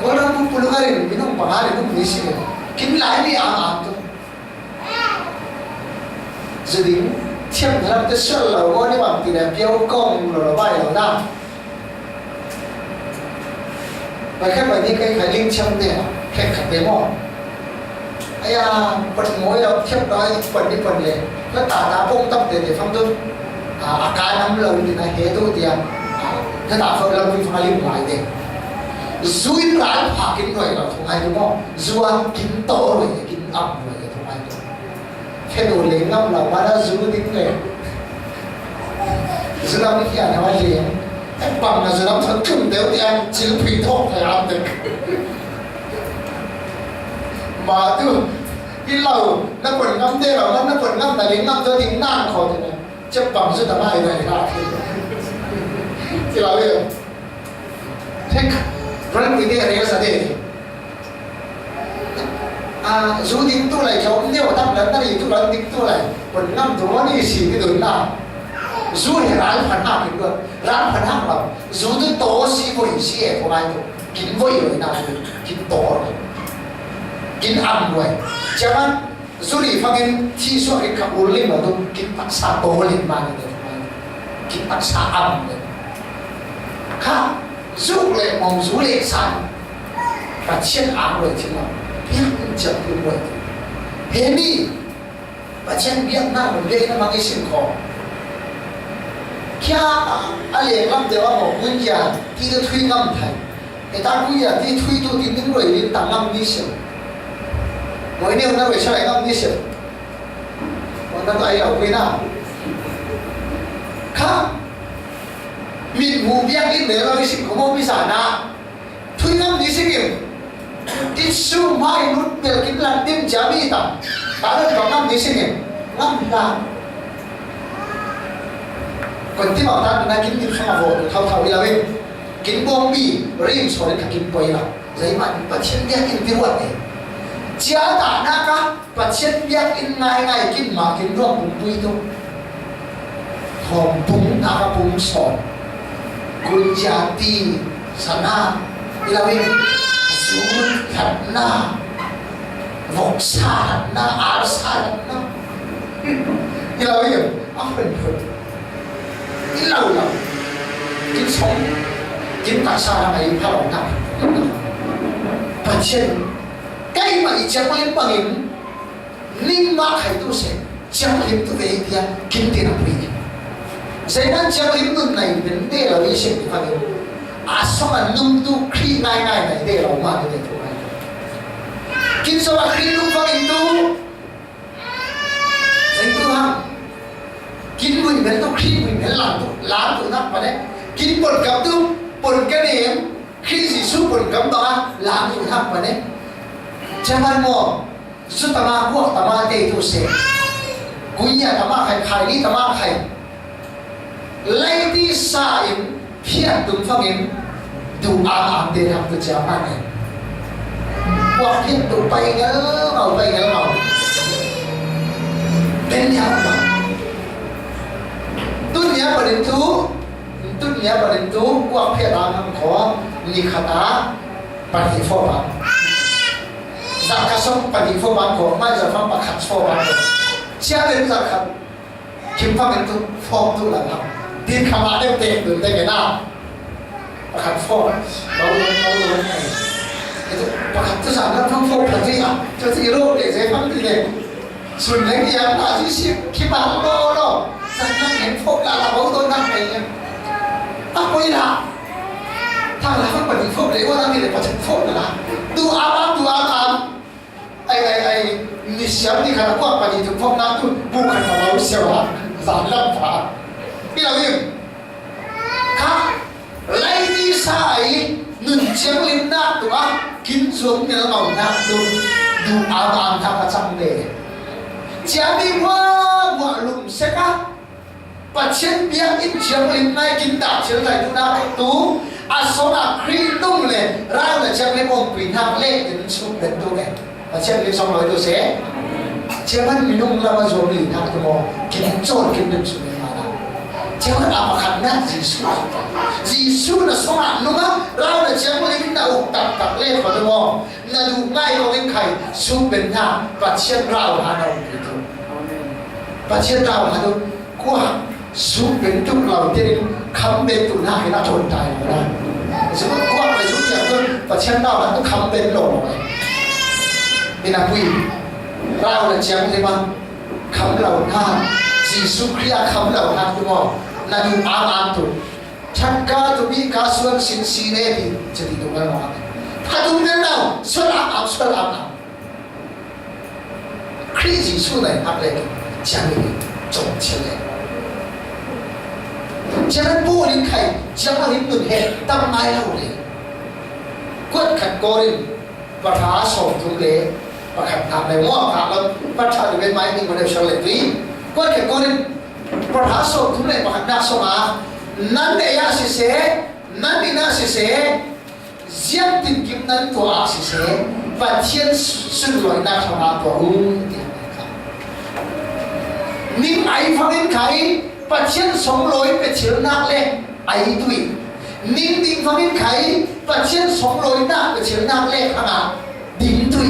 cô là bụng bùi gà rin mình không bằng hà rin không bùi sinh nghiệm kinh lại mi ám ám tu dù định chăm làm cái xuân lâu có những bằng thì đẹp yêu công rồi nó bay ở nào và các bạn đi cái phải linh chăm này phải khẩn tế mỏ ai bật mối đâu chăm đó bật đi bật lên nó tả bông tâm để phong tư cái năm lâu thì này hết tu tiền cái tả phật lâu thì phải linh lại để duy lại phá kinh rồi là không ai đúng không dù ăn kinh tổ rồi kinh ẩm rồi không ai đúng cái đồ lấy ngâm là mà đã giữ tính lệ giữ lắm cái này mà liền em bằng là giữ lắm thật cưng đều thì em chỉ thủy thốt phải ăn được mà từ cái lầu nó còn ngâm thế nào nó còn ngâm là đến ngâm tới thì nang khỏi thế này chấp bằng rất là mai này ra thì là bây giờ thế răng cái này là sao đấy dù tiếng tu lại cháu nếu mà thằng lớn này tu lớn tiếng tu lại còn năm chúng nó đi xì cái đường nào dù thì rán phần nào cũng được rán phần nào là dù tôi tổ xí vui xí của ai cũng kín vui rồi nào kín tổ rồi kín âm rồi chẳng hạn dù đi phát hiện thi số cái cặp ôn lên mà tôi kín bắt xa tổ lên mà kín bắt xa âm rồi khác dù lại mong dù lại sản và chiến ám rồi chứ nào biết chậm hơn rồi thế đi và trên biết nào mình lên nó mang cái sự khó kia anh liền làm điều mà muốn gì thì tôi thuy ngâm thầy người ta quý thì thuy tôi thì những người đến tặng ngâm đi sửa mỗi điều nó phải sao lại ngâm đi sửa còn nó lại ở quê nào khác mình ngủ biết ít nữa là cái sự của mong bị sản na thuy ngâm đi sửa kiểu cái số mai nút về cái lần tim chả bị tặng đã được có ngâm đi sửa kiểu ngâm là còn tí bảo ta na kín kín không vào thâu thâu đi là bên kín bom bì rim số đến cả kín quay là giấy mà bắt chân biết kín tiêu này chia ta na cả bắt chân biết kín ngay ngay kín mà kín ruộng bùng bùi đâu hòm bùng ta bùng sòn quân jati sana đi là bên xuống thật na vọng xa thật na áo xa thật na đi là bên áo bên cái lâu lâu cái sống chính tại sao là ngày thay đổi nào và trên cái mà chẳng lên bằng hình linh mã hay tu sẽ chẳng lên tu về thì kiếm tiền làm gì vậy nên chẳng lên tu này vấn đề là vì sự phải sao mà nung tu khi ngay ngay này để làm mà để tu này kinh sao mà khi nung bằng hình tu vậy tu hăng kín mình đến lúc khi mình đến làm tụ nắp vào đấy kín bồn cắm tu bồn cái này khi gì suốt bồn cắm đó làm tụ nắp vào đấy chẳng hạn mò suốt tama buộc tama tê tu sẽ cúi nhà tama khai đi tama khai lấy đi xa im phiền tụng phong im đủ ám để làm tụ chả mà này buộc phiền tụ bay ngỡ màu đến nhà mà dunia pada itu kuat pihak ko ni kata padi foban zakasong padi foban ko mai zafam pakat foban siapa zakat kimpa itu form tu lah di kamar dia tu dia kena pakat foban baru itu pakat tu sana pun foban tu ah jadi roh dia saya pun dia sunnah dia tak sih kibar lo sangat hạnh là bố tôi năng này quay là thằng là không phải hạnh phúc đấy qua đang đi để có hạnh phúc là tu ám ai ni siapa ni kalau kuat pada hạnh phúc na tu bukan kalau siapa giảm lắm phải biết là gì khác lấy đi sai nụn chiếm lên nát tu kín xuống như nó màu nát tu tu ám thằng là chẳng để chiếm đi qua lùm sẽ khác và trên biết ít chiếm lên nay kín đảo chiếm lại tu na tu số là khi tung lên ra là chiếm lên ông quỷ hàng lên đến xuống đến tu này và chiếm lên xong rồi tu sẽ chiếm hết mình nung là mà rồi liền hàng tu mò kín trôn kín đến xuống mà nào chiếm hết apa khát nát Giêsu là số hạn đúng không ra là chiếm lên đầu tập lên vào tu mò là đủ ngay vào bên khai xuống bên nhà và chiếm rào hà đầu và chiếm rào hà đầu qua xuống bên trung lòng trên khám bên tụi na cái nó tồn tại rồi đó, rồi qua lại xuống nhà tôi và trên nào là nó khám bên lộ rồi, nên là quỳ, rau là chém thế mà khám lầu na, Giêsu Christ khám lầu na đúng không? Là dùng ám tụi, chắc cả tụi bi cá xuân xin xin này thì chỉ đúng cái nào, ta đúng cái nào xuân ám nào, Christ Giêsu này áp lên, chém lên, trộn chém lên. Cho nên bố linh khai chẳng là linh ngừng hết tâm ai lâu đấy quất khẩn cô linh và phá sổ thùng lễ và khẩn thảm này mua phá lắm và trả được bên máy mình có đều sang lệ tí quất khẩn cô linh và phá sổ thùng lễ và khẩn đạc sổ mà nắn đệ ya xì xế nắn đi na xì xế giang tìm kiếm nắn của ác sĩ sẽ và thiên sinh lỗi na thằng ác của nín ai phang in khai và thiên sống lỗi về chiếu nát lên ai tụi nín tin phang in khai và thiên sống lỗi nát về chiếu nát lên thằng ác dính tụi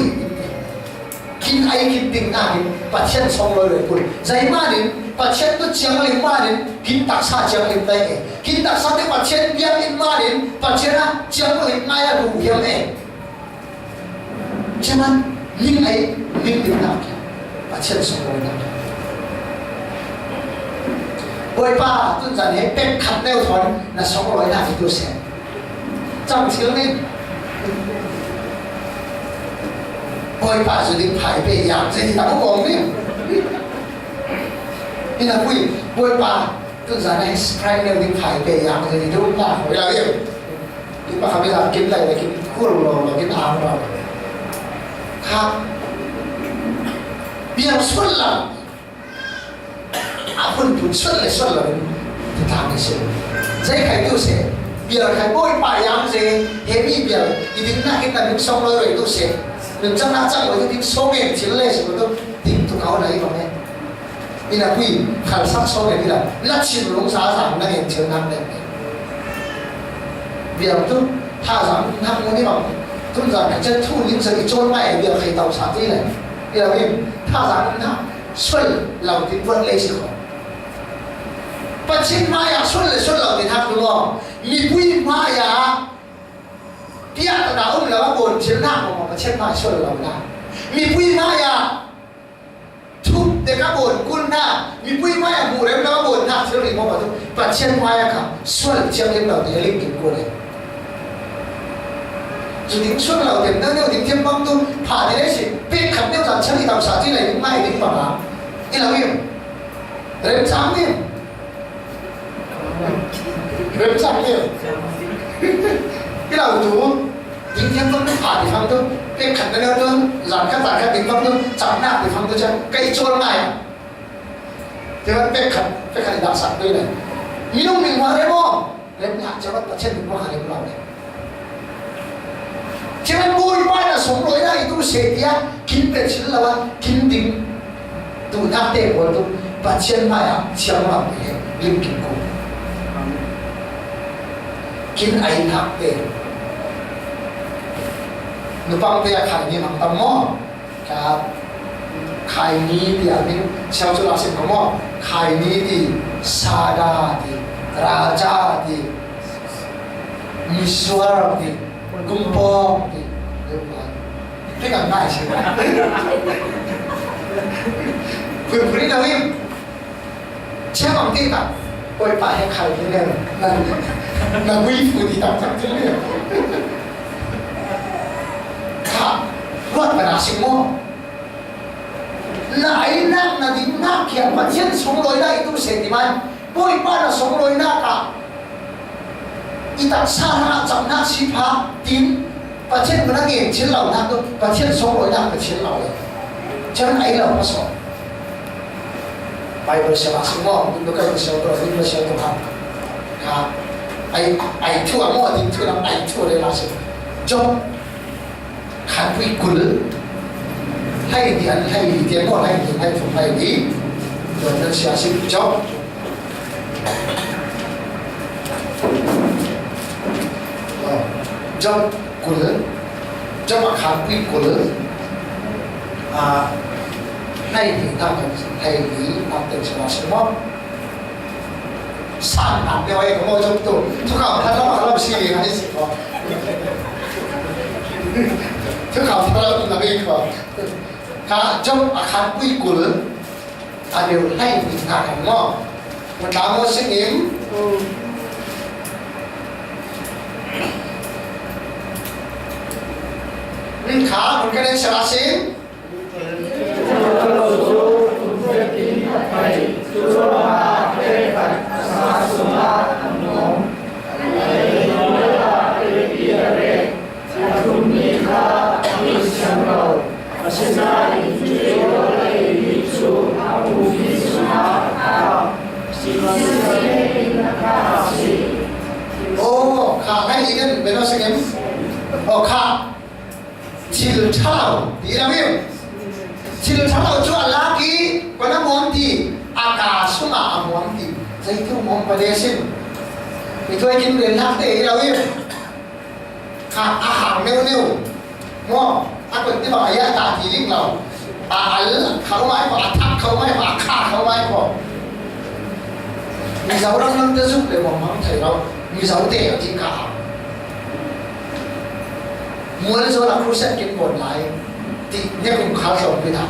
kinh ai kinh tiếng nát và thiên sống lỗi về quên giải ma đến và thiên tôi chiang lên ma đến kinh tác sa chiang lên tay kinh tác sa đến và thiên biang lên ma đến và thiên á chiang lên ma là đủ hiểu này cho nên nín ai nín tiếng nát và thiên sống lỗi nát bồi ba tuân giả này bên khát nêu thuần là sống lỗi nát thì tôi sẽ trong thiếu nên bồi ba rồi định phải về làm gì thì ta không còn nữa nên là quý bồi ba tuân giả này sprite nêu định phải về làm gì thì đúng là phải là hiểu nhưng mà bây giờ kiếm này là kiếm khu lồ là kiếm áo rồi khác bây giờ xuất là pun pun xuất là thì thằng này sẽ dễ khai tiêu sẽ giờ khai bôi bài yang gì thế bây giờ thì tính là cái tầm xong rồi tôi sẽ đừng chắc là chắc rồi tôi tính số miền chiến lệ sẽ tôi tính tụiเขาđấy vào đây vì là quy khảo sát số miền là nó chỉ lúng giá giảm nó hiện trường năm đấy vì là tôi tha rằng năm cái bằng tôi rằng cái chân thu những sự trôi mày việc khai tàu sản gì này vì là vì tha rằng nó xuân lòng tiếng vân lấy sự Pachin maya xuân là thì thằng đúng không? Mi quy maya kia tao đã ông là buồn chiến thắng mà pachin maya xuân là nào? Mi quy maya thúc để các buồn quân na mi quy maya mù đấy các buồn na chứ đừng có bảo tôi pachin maya cả xuân chiang lên đầu thì linh kiện quân này. Rồi tiếng xuân là tiền nếu tiếng thiên băng tôi phá thế đấy gì biết khẩn nếu rằng chân đi tàu xả thế này cũng may tiếng bảo là cái là gì? Đấy sáng đi. Rớm sáng nhiều cái đầu chú chính thiên phân nó phá thì phong tôi cái khẩn nó tôi giảm các tính phong tôi chẳng nạp thì phong tôi chân cây trôn này thế mà cái khẩn đặc sản tôi này mi nông mình hòa đấy không rớm nhạc cho bắt trên mình hòa rớm lòng này chứ mà bôi bay là sống lối này tôi sẽ kia kín về chính là kín tính tụ nạp tệ của tôi và trên mai chiang lòng để linh kín cùng kín ấy thạc tệ nó bằng tệ khai ni mang tâm mò cả khai ni thì mình theo cho là xem có mò khai ni thì sada thì raja thì Mishwar thì Gumpo thì thế cả ngay chứ vừa đi đâu im che bằng tê cả ôi phải hay khai thế này là quy phụ thì tạm chẳng chứ nữa khá luật mà đã sinh mô là ấy nặng là tính nặng kìa mà thiên sống lối đây tôi sẽ tìm anh bôi ba là sống lối nặng cả y tặng xa hạ chẳng nặng xí phá tín và trên của nó nghiền chiến lầu nặng thôi và thiên sống lối nặng là chiến lầu đấy cho nên ấy là nó sống bài bơ sẽ là sinh mô nhưng nó cái sẽ rồi nhưng nó sẽ tổng hợp khá ai thua mua thì thua làm ai thua đây là sự trong khán quy cử hay tiền một hay tiền hay phục hay ý rồi nó sẽ sinh trong trong cử trong khán quy cử hay thì ta cần hay ý làm tình sẽ là sự mất sản phẩm điều ấy có một trong tủ thuốc khảo thật là làm gì hay gì không thuốc khảo thật là gì không cả trong khán quy của đều hay bị thả cảnh ngõ một đám một sinh nghiệm mình khá một cái này sẽ là gì khả hay gì cái bên nó sẽ kém chalo di na mi sil chalo chu alaki kona mom ti akasuma mom ti zai tu mom padesin itu kin ren hak te la mi ha ahang neu neu mo akon ti ba ya ta ti lingเราal khau mai ba thak khau mai ba kha khau mai ko mi zau rang nang te giúp le mom mang thai lo mi zau te ở ti ka muốn số là khu sẽ kiếm một lại thì nhớ cùng khá rộng với thằng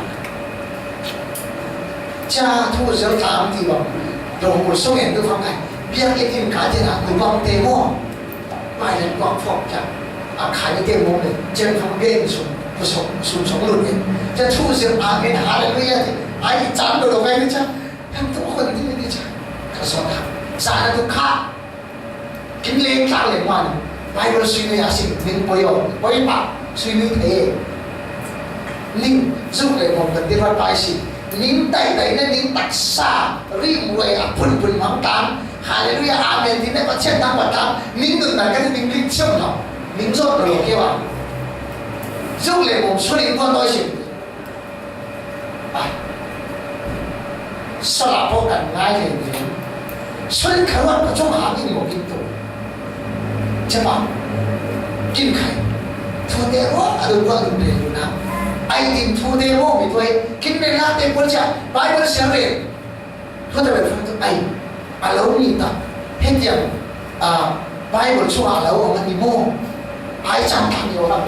cha thu giới thám thì bằng rồi một số hiện tôi phong này biết cái phim cá thì là người vong tê mô vài lần quảng phọc chẳng khá như tê mô này trên phong game xuống lụt ấy cha thu giới cái hallelujah thì ai chán đồ đâu ngay chứ em tôi không thể đi chứ cả số thằng xa là tôi khác kiếm lên khác lên ngoài Bible suy nghĩ asi ning boyo boy pa suy nghĩ thế ning giúp để một vấn đề phát bài gì ning tay tay nên ning tách xa ri mùi phun phun mắm tan hallelujah amen thì nên bắt chân tăng bắt tăng ning được là cái ning linh châm nào ning rốt rồi kia mà giúp để một suy nghĩ con tôi gì sao là vô cảnh ngay thì suy nghĩ khởi vật trong hàng những một kinh tụ chứ mà kinh khải thu đế vô được vợ được để được nào anh tìm thu đế vô vì tôi kinh nên là tên quân trả bài quân sáng về thôi tôi phải phân anh lâu nhìn ta hết tiền bài quân xóa lâu mà đi mua ai chẳng thằng nhiều lắm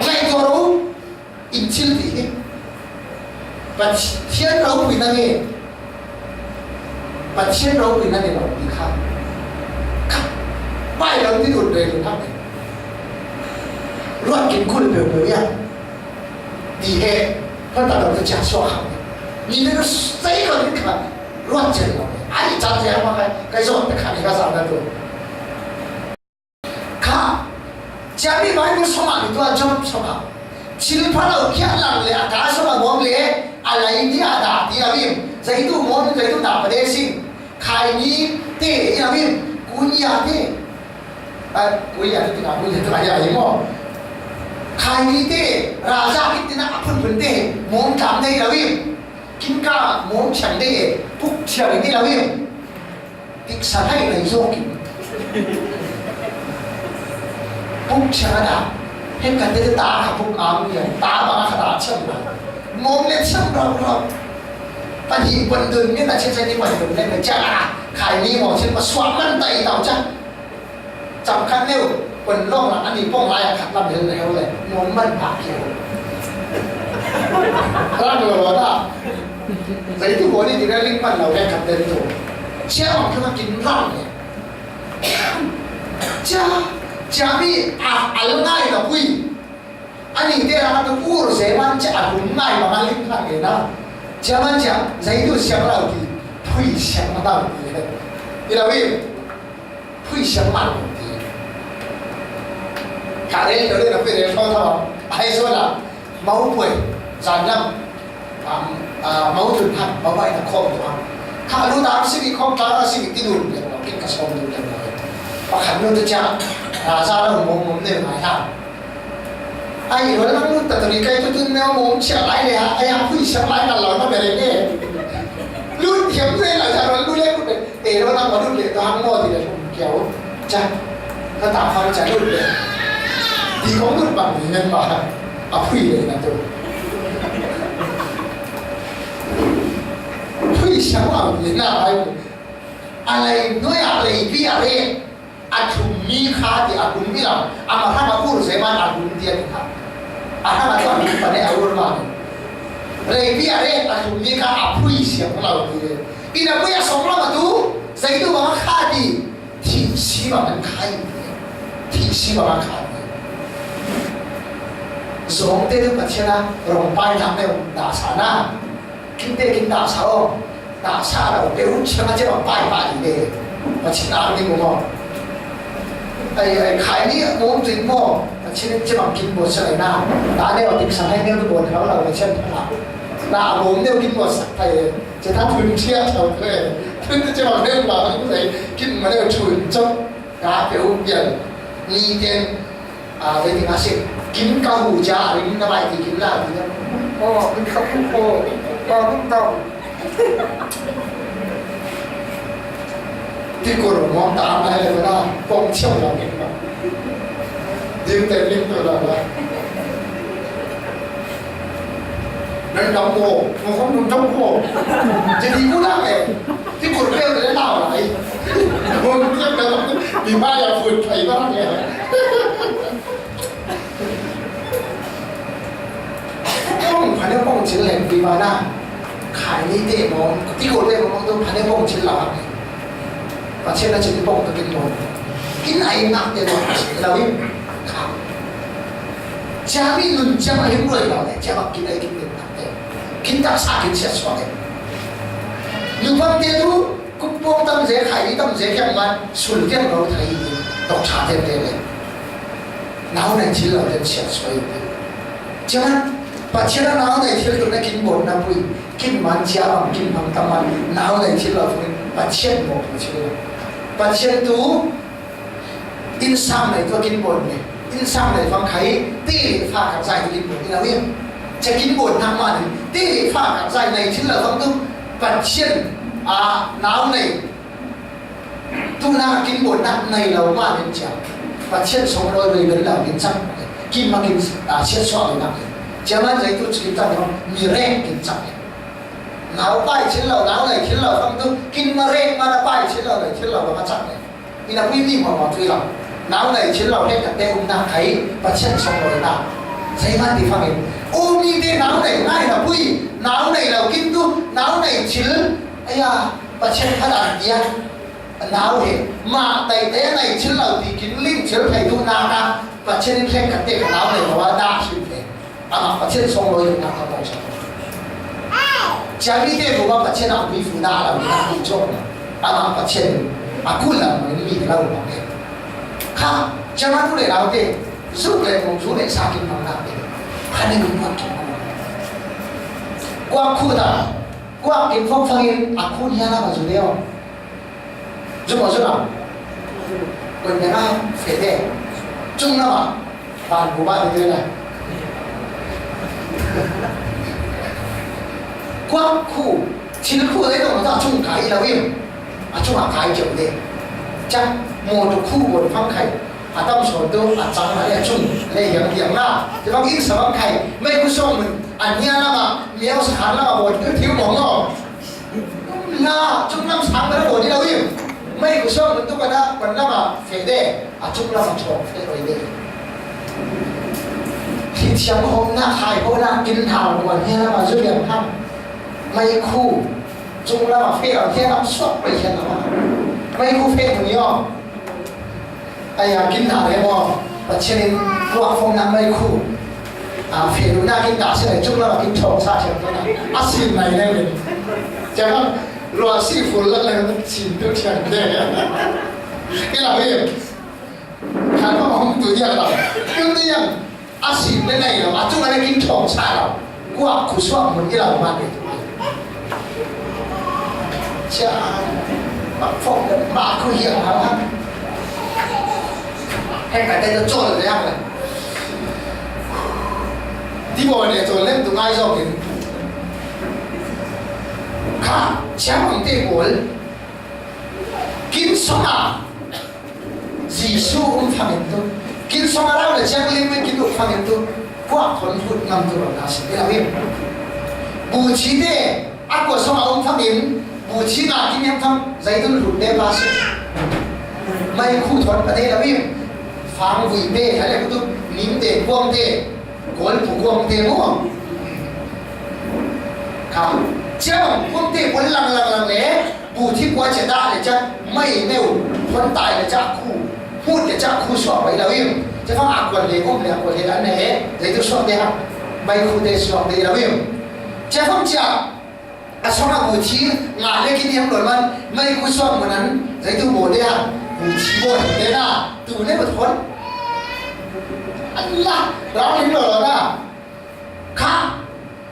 ngay tôi đâu in chil thì và thiên đâu vì năng nghề và thiên đâu vì năng nghề đâu đi khác bài lầnที่สุดเลยทุกท่านรวดกินคุณเปรี้ยวดีเฮเพราะตอนเราจะจัดสวดนี่เนี่ยใส่คนนี้ค่ะรวดเจ๋งเลยไอ้จัดแจงมาไงใครสอนแต่ขันอีกสามนั่นตัวค่ะจะมีไว้บุษมาในตัวจอมสมาศิลปะเราเขียนหลังเลยอากาศสมามองเลยอะไรนี่อาดาที่เราพิมใจตู้มองใจตู้ดาบประเดี๋ยวสิใครนี้เต้ที่เราพิมกุญยาเต้कोई यार कितना कोई जितना आया ये मो खाई ते राजा कितना अपन बनते मोम चांदे रवि किनका मोम चांदे पुक चांदे रवि एक सहाय नहीं जो कि पुक चांदा हे कहते थे ता पुक आम ये ता बना खड़ा चल मोम ले चल रहा पर ये बंदर ने ना चेंज नहीं बंदर ने ना चला खाई नहीं मो चल पर स्वागत नहीं ताऊ चाจำขั้นเร็วคนโลกหลังอันนี้ป้องลายขัดลำเดินเร็วเลยมองมันปากเขียวร่างเดือดร้อนใส่ที่หัวนี่ถึงได้ลิ้นมันเราแค่ขัดเดินถูกเชี่ยวขึ้นมากินร่างเนี่ยจ้ามีอะไรง่ายกับวิ่งอันนี้เดี๋ยวเราต้องพูดเสียมันจะหุ่นง่ายมาลิ้นร่างเลยนะจ้ามันจะใส่ดูเสียงเราดีพูดเสียงมันได้เลยนี่เราวิ่งพูดเสียงมันcả đấy nó đây là về cho thọ hay số là máu quỷ giàn lâm máu thử thận máu bay là không đúng không thà lúc đó sinh bị không ta sinh bị tiêu đồn để nó kinh cả sông được rồi và khẳng định cha ra là mồm đều phải làm ai nói nó lúc tận cái tôi nêu mồm chả lái này ai ăn quỷ chả lái là nó về đấy nè lúc hiếm thế là sao nó lúc lên để nó đang có lúc để tao ăn ngon thì là kéo cha nó tạo phong trả lúc để thì có một bằng nhân mà quỷ này là tôi quỷ sáng vào như nào ai nói ai vì ai chủng mi khá thì cũng mi làm mà hai mà phụ sẽ mang cũng tiền khác hai mà chọn những phần này ở mà ai vì ai chủng mi khá quỷ sáng vào thì bây giờ bây giờ sống mà tu dạy tu mà khá thì xí mà mình khai thì xí mà mình khai giống thế được bạch na rồng bay thằng này đả xả na kinh tế kinh đả xả là cái lúc chưa mà bay bay gì đấy bạch na đi mua ai khai đi muốn gì mua bạch chỉ bằng kinh mua sợi na đá này ở tỉnh sản hay nêu tôi buồn nó là bạch chân là muốn nêu kinh mua sợi thầy chỉ thằng phun chia thôi thế chỉ bằng nêu là những cái kinh mà nêu chùi trong cá kiểu biển ly tiền với tiếng Anh กินกะหูจ่าหรือกินกะใบที่กินลาที่นั่นโอ้กินข้าวโพดปลาตุ้งเต้าที่กูรู้มองตามอะไรเลยนะปองเชี่ยวเราเห็นมั้ยยืนเต็มลิ้นตัวเราเลยนั่นดำโมมันคงดูดำโมจะดีกูได้เลยที่กูเรียกจะได้เล่าอะไรมึงเรียกแล้วมีบ้าอย่าฝืนใครบ้างเนี่ยป้องพันธุ์ป้องชิ้นแหลมปีมาหน้าขายนี่เด็กมองที่กูเรียกมันต้องพันธุ์ป้องชิ้นหลักประเทศนั้นจะมีป้องตัวกินหมดกินไอ้หนักเดี๋ยวเราไม่ขาดจะมีหนุนจะมาเห็นรวยเราเนี่ยจะมากินไอ้กินเงินหนักเนี่ยกินตักสากินเสียสวะเนี่ยหนึ่งวันเดียวกุ๊บป้องตั้งใจขายนี่ตั้งใจแค่มันสุดเรื่องเราไทยตกชาเต็มเลยน้าวในที่เราจะเสียสวยใช่ไหมปัจจุบันน้าวในที่เราได้กินบนน้ำปุยกินมันเจ้ากินพังตะมันน้าวในที่เราเป็นปัจจุบันหมดปัจจุบันปัจจุบันตัวอินสามในตัวกินบนเนี่ยอินสามในฟังใครตีฟ้ากับใจกินบนนี่เราเนี่ยจะกินบนทำมันตีฟ้ากับใจในที่เราฟังตัวปัจจุบันน้าวในตัวน่ากินบนนั้นในเรามาเป็นเจ้าปัจจุบันสองร้อยเลยเป็นเรากินซ้ำกินมากินเชื่อสอนเลยนะจะมันใจตัวชีวิตเรามีแรงกินซ้ำหนาวไปชิ้นเราหนาวเลยชิ้นเราฟังตัวกินมาแรงมาไปชิ้นเราเลยชิ้นเรามาจับเลยนี่นะพี่นี่มาบอกช่วยเราหนาวเลยชิ้นเราเล่นกับเต้อุ้มหน้าไข่ปัจจุบันสองร้อยนะใช่ไหมที่ฟังเองโอ้มีเต้หนาวเลยง่ายนะพี่หนาวเลยเรากินตัวหนาวเลยชิ้นไอ้ยาปัจจุบันขนาดนี้หนาวเหรอมาแต่เต้ในชิ้นเราที่กินลิ้นชิ้นไข่ตัวนานะปัจจุบันเล่นกับเต้หนาวเลยเพราะว่าด่าชิ้นเลยปัจจุบันสองร้อยนะเขาบอกใช่jadi dia bukan baca nak beli funa lah, nak hijau lah, anak baca aku lah ini lah orang ni. Kah, jangan boleh lah dia, sudah muncul dia sakit mana dia, ada guna tu. Gua aku dah, gua info faham aku ni lah macam dia. Cuma cuma, benda lah fede, cuma lah, pan gua dia lah. Quá khu, chỉ khu đấy rồi nó chung cái là viêm, chung là cái kiểu đấy, chắc một khu một phong khai, tâm số tôi chẳng là chung, lấy hiện na, thì phong ít sao khai, mấy khu xong mình, nhà là mà, nhiều sản là một cái thiếu mỏng rồi, là chung năm sáng đó rồi đi đâu viêm, mấy khu xong mình tôi còn là mà phải đấy, chung là một chỗ phải rồi đấy. Thì chẳng hôm na khai hôm na kinh thảo của nhà là mà giúp điểm thăm. ไม่คู่จุงแล้วมาเฟลเที่ยน้ำสดไปเช่นนั้นไม่คู่เฟลตรงนี้อ๋อไอ้ยากินหนาเลยบ่ปัจจุบันพวกฟงน้ำไม่คู่เฟลดูน่ากินด่าเช่นไรจุงแล้วมากินโชว์ซาเช่นนั้นอาศิลไหนเลยจะว่ารอซีฟู้ดแล้วอะไรมันชิมทุกอย่างเลยนี่เราเองทานข้าวหอมตัวเดียวเราตัวเดียวอาศิลไหนเราจุงอะไรกินโชว์ซาเรากูว่าคู่ชอบเหมือนที่เรามาเนี่ยcha bác phong bà cứ hiểu hả bác hay cả đây nó trôi rồi đấy này đi bộ này rồi lên từ ngay rồi cả chém bằng tay của kín sống à gì su cũng phang hiện tôi kín sống à đâu là chém lên với kín độ phang hiện tôi quá thuần hụt ngầm tôi bảo là sẽ là biết bù trí thế ác của sống à ông phang hiện bù trí là kinh nghiệm thăm giấy tôi hụt đêm ba sự mày khu thuần ở đây là biết phang vị tê hay là cái tôi nín tê quang tê cuốn phủ quang tê đúng không không chứ quang tê cuốn lằng lẽ bù trí quá trẻ ta để chắc mày nêu thuần tài để chắc khu hút để chắc khu sọ vậy là biết chứ phang ác quần để ôm lẹ quần để ăn này giấy tôi sọ tê hả mày khu tê sọ tê là biết chứ phang chả sau đó bù trí ngả lên kinh nghiệm rồi mà mày khu sọ mà nắn giấy tôi bổ đây à bù trí bồi thế là từ lên một thuần Allah, đó là điều đó. Khác,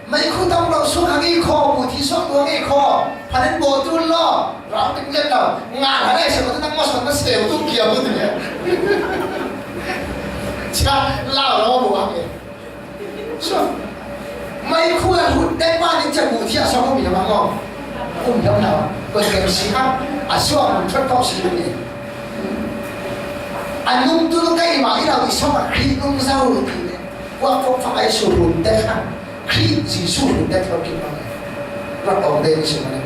mấy khu tâm đầu xuống hàng cái kho, bùi thí xuốngตัวcái kho, phản đến bộ tuôn lo, đó tính chất đầu, ngàn ở đây sẽ có tăng mất nó xèo tung kiểu như thế. cha lao nó bộ ác ấy so mấy khu là hụt đen ba đến chân bù thiệt sao không bị làm ngon không giống nào còn cái gì khác à xua mình thoát phong sự này anh nung tu cái mà cái nào bị sao mà khi nung rau rồi thì qua phong phải sụt lùn đen khác khi gì sụt lùn đen theo kiểu này rất ổn định sự này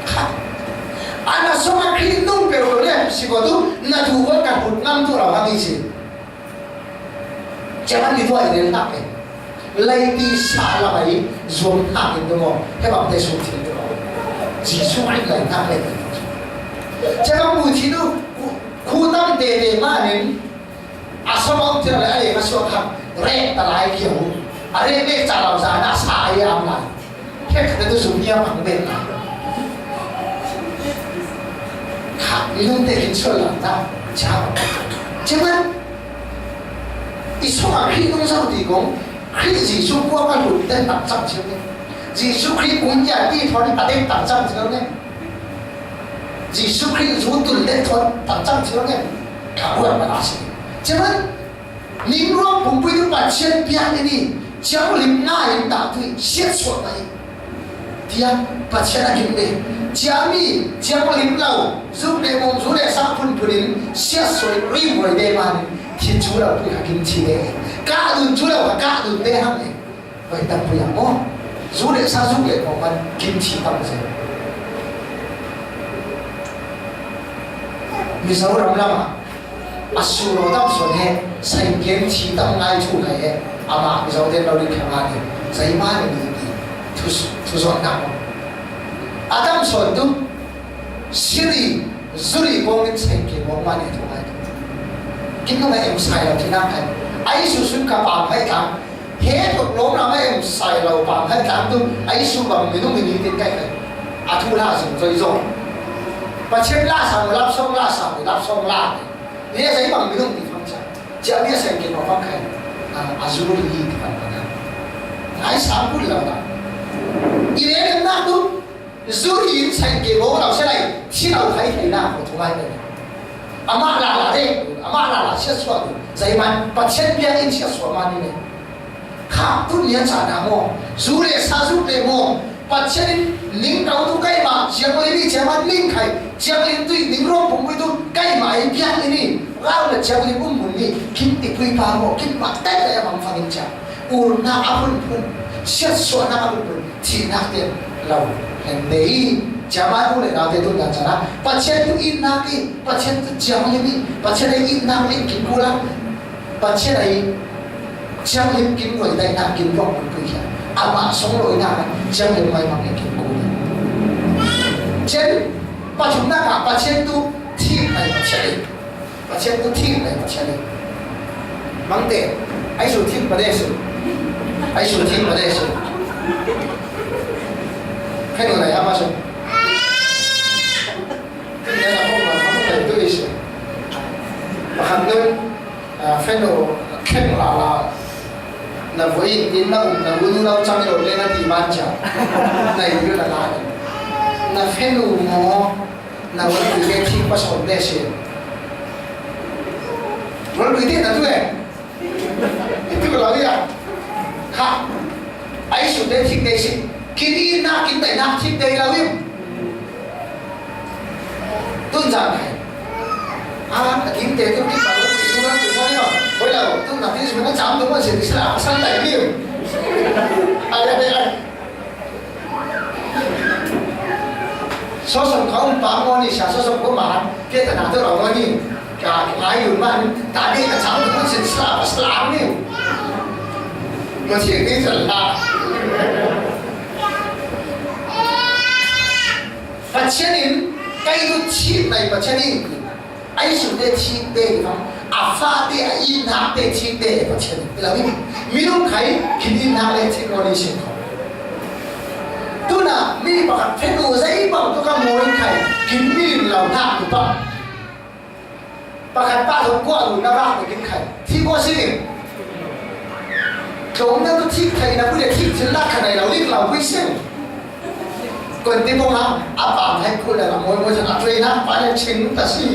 khác anh là sao mà khi nung bèo rồi đấy chỉ có tu là thu vớt cả một năm tu là bao nhiêu chẳng hạn như vậy đến tắc ấy lấy đi xả là vậy dùng hạ đến đúng không các bạn thấy sụt thì đúng không chỉ số anh lấy tắc này chẳng hạn mùi thì đâu khu tâm đề mà nên à sao ông thì lại để mà số thằng rẻ ta lại kiểu à rẻ biết trả lòng giá đã xả ấy am lại thế cái tôi dùng nhiều bằng bên này khác luôn để kiến sửa làm ta chào chứ mà ít số mà khi không sao thì cũng khi gì số qua cái lụt tên tặng trăm triệu này gì số khi cũng nhà đi thôi đi tên tặng trăm triệu này gì số khi rút tuần lên thôi tặng trăm triệu này cả buổi mà làm gì chứ mà nín ruộng cũng bây giờ bạn xem pian này đi cháu lim ngay đã tụi xét xuống này thì bạn xem là kiếm gì cháu lim lâu giúp để mong giúp để sang phun phun xét xuống rim rồi đây mà thì chú là tụi kiếm chi đấy cả đường chú là cả đường đây hàng này vậy tập bây giờ mò giúp để sang giúp để mong bạn kiếm chi tâm gì vì sao làm à asuro tâm số này sai kiếm chi tâm ngay chú này ama vì sao tên đâu đi khám anh sai mà này đi thu dọn nào Adam số đó Siri zuri con mình sai kiếm mong mà này thôi kinh nó em sai là thế nào này ấy số số cả bạn hay cả hết một lỗ nào em sai là bạn hay cả tu ấy số bằng mình đi đến cái này à thu la rồi rồi và trên la sang lắp xong la nghĩa giấy bằng mình thì phong trả chợ biết sai kiếm phong khai à zuri đi thì phải ai sáng cũng là đó ý đấy em nào tu zuri sai kiếm mong nào sẽ này khi nào thấy nào của chúng ai này ama là đấy ama là xét xóa được giấy mà bắt chết bia in xét xóa mà đi này khác tu nhớ trả nào mò dù để sa giúp để mò bắt chết lính đầu tu cái mà chiang lấy đi chiang mà lính khai chiang lấy tu lính rong bông với tu cái mà ai bia ini lao là chiang lấy bông bùn đi kim tị quy pa mò kim bắt tay là em phang in chả u na apun pun xét xóa na apun pun thì na tiền lâu hình đấy Jamaah boleh nak tu dan cara. Pasien tu in lagi, pasien tu jam lagi, pasien lagi in lagi kin pulang, pasien lagi jam lagi kin rồi đây nak kin rong pun pergi. Ama song rồi nak jam lagi mai mang kin pulang. Jadi pasien nak pasien tu thiệt này pasien tu thiệt này pasien này. Mang te, ai suruh thiệt pada esok, ai suruh thiệt pada esok. Kan orang apa sih? Nên là không thể tôi sẽ và hàng năm phải nấu khen là với đến lâu là vui lâu trong đầu lên là thì ban chả này như là lại là phải nấu mò là với cái thi qua sổ đề sẽ nó đối tượng là tôi này tôi nói gì à khác ấy sổ đề thi đề sẽ kinh na kinh tại na thi đề là gì đơn giản này kiếm tiền tôi biết bảo lúc thì tôi tự nói rồi bây giờ tôi làm cái gì nó chán đúng không chỉ là sang tẩy nhiều ai đây số sòng không bán ngon thì số sòng có mà cái thằng nào tôi bảo ngon đi cả cái người mà tại đây là chán đúng không chỉ là slam nhiều mà chỉ cái là và trên đến cái itu chip này và trên đi ấy số để chip để không pha để in hạt để chip để và trên là mình không thấy khi in hạt để chip còn đi xem không tu na mình bảo phải đồ giấy bảo tôi có mồi thấy khi mình làm hạt được không bảo cái ba thằng qua rồi nó ra để cái thì có gì chúng nó có chip thầy là bây giờ chip trên lá cái này là liên làm với xem còn tiếp theo là bạn hay cô là mỗi thằng ăn chơi nát phải là chính ta gì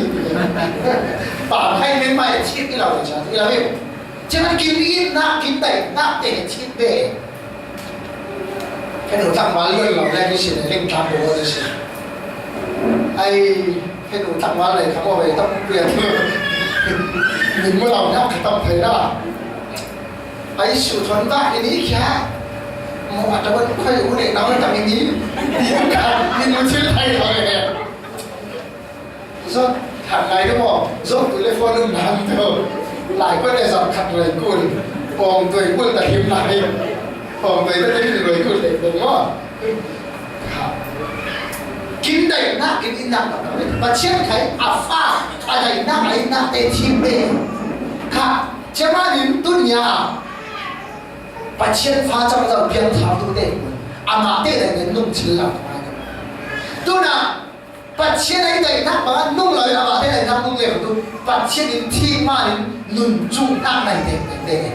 bạn hay bên mày chít cái nào để trả thì là biết Jangan kiri nak kita nak teh cipe. Kalau tak malu lah, lagi sini lagi tak boleh di sini. Kalau tak malu, kamu boleh tak boleh. Mình mới làm nhau tập thể đó. Sự thuận tác ini kia. Mau ada pun kau yang unik nama tak ini. Ini mesti thay đổi này. So hàng ngày đúng không? Giúp telephone luôn làm thôi. Lại có thể dọn khăn rồi cuốn. Còn tuổi cuốn ta hiếm lại. Còn tuổi ta thấy người cuốn để đúng không? Kim đầy nát kim in nát và chiến khai pha đầy nát ấy nát để chim bê. Cả chế mà nín tuân nhà. Và chiến pha trong giờ biến thảo tu đệ. Mà đệ là người nung chín lắm. Tu nào và chiến ấy đầy nát mà nung lời là mà đệ là nung liều tu. Và chiến nín thi mà nín nung chung nát này để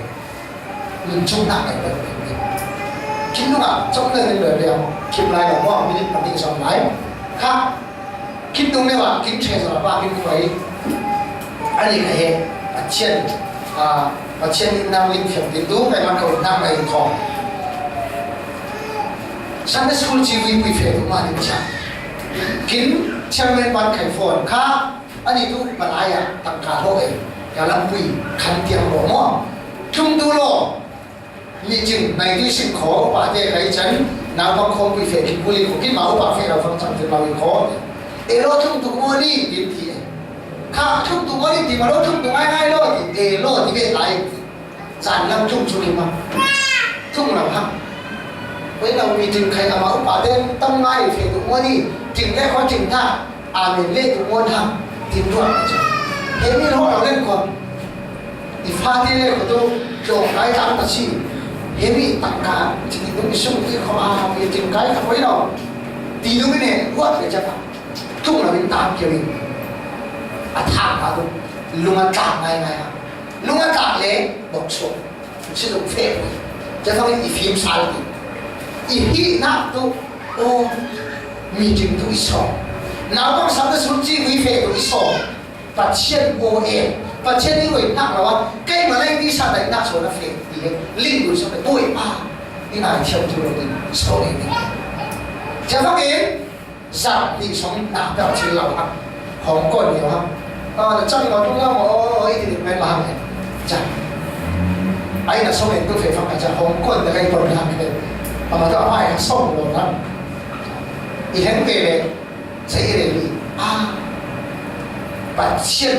nung chung nát này để Kim lúc nào trong lời lời đều Kim lại là mọi người định định xong lại khác Kim đúng đấy bạn Kim chơi rồi bạn Kim phải anh ấy cái hệ trên năm linh phiền tiến tú phải mang cầu năm này thọ Sunday school chỉ vì bị phê cũng mà định chẳng Kim xem lên ban khải phồn khác anh ấy tu bạn ai à tặng cả thôi cả làm quỷ khăn tiền của mò chung tu loมีจริงในที่สิ่งขอป่าเจ้าไอ้ฉันนาวบางคนไปเฟกิบุรีของกินหมาป่าเฟเราฟังจำเป็นมาวิเคราะห์โลทุ่งตัวนี้ดินทีข้าทุ่งตัวนี้ที่มาโลทุ่งตัวง่ายๆโลที่โลที่เป็นไรจานน้ำทุ่งชุลิมาทุ่งเราทำเว้ยเรามีจริงใครเอามาป่าเต้นต้องง่ายเฟตัวนี้จริงแรกเขาจริงท่าอาเมนเล่ตัวทำจริงด้วยเฮ้ยนี่เราเล่นก่อนอีฟ้าที่เล่นก็ต้องโจมไร้ทางตัดชีHeavy tangka, jadi itu misal kita kalau dia tinggal apa itu, tidur ni buat kerja apa, tu lah bintang kiri, atas apa tu, lungan tak ngai, lungan tak le, boxo, itu fair, jadi kalau film salty, ini nak tu, oh, meeting tu iso, nak sampai suci wifi tu iso, pasien OA, pasien ni wei nak lawan, kai malai di sana nak soal fair. Linh của chúng ta tuổi đi này theo chủ đầu tư sau này cho phát hiện giảm đi sống đảm bảo chỉ là không còn nhiều không trong đó chúng ta có ý thì mới làm này chẳng ấy là sau này tôi phải phát hiện không còn là cái còn làm cái mà tôi phải sống rồi đó thì hết về này sẽ để đi và chiên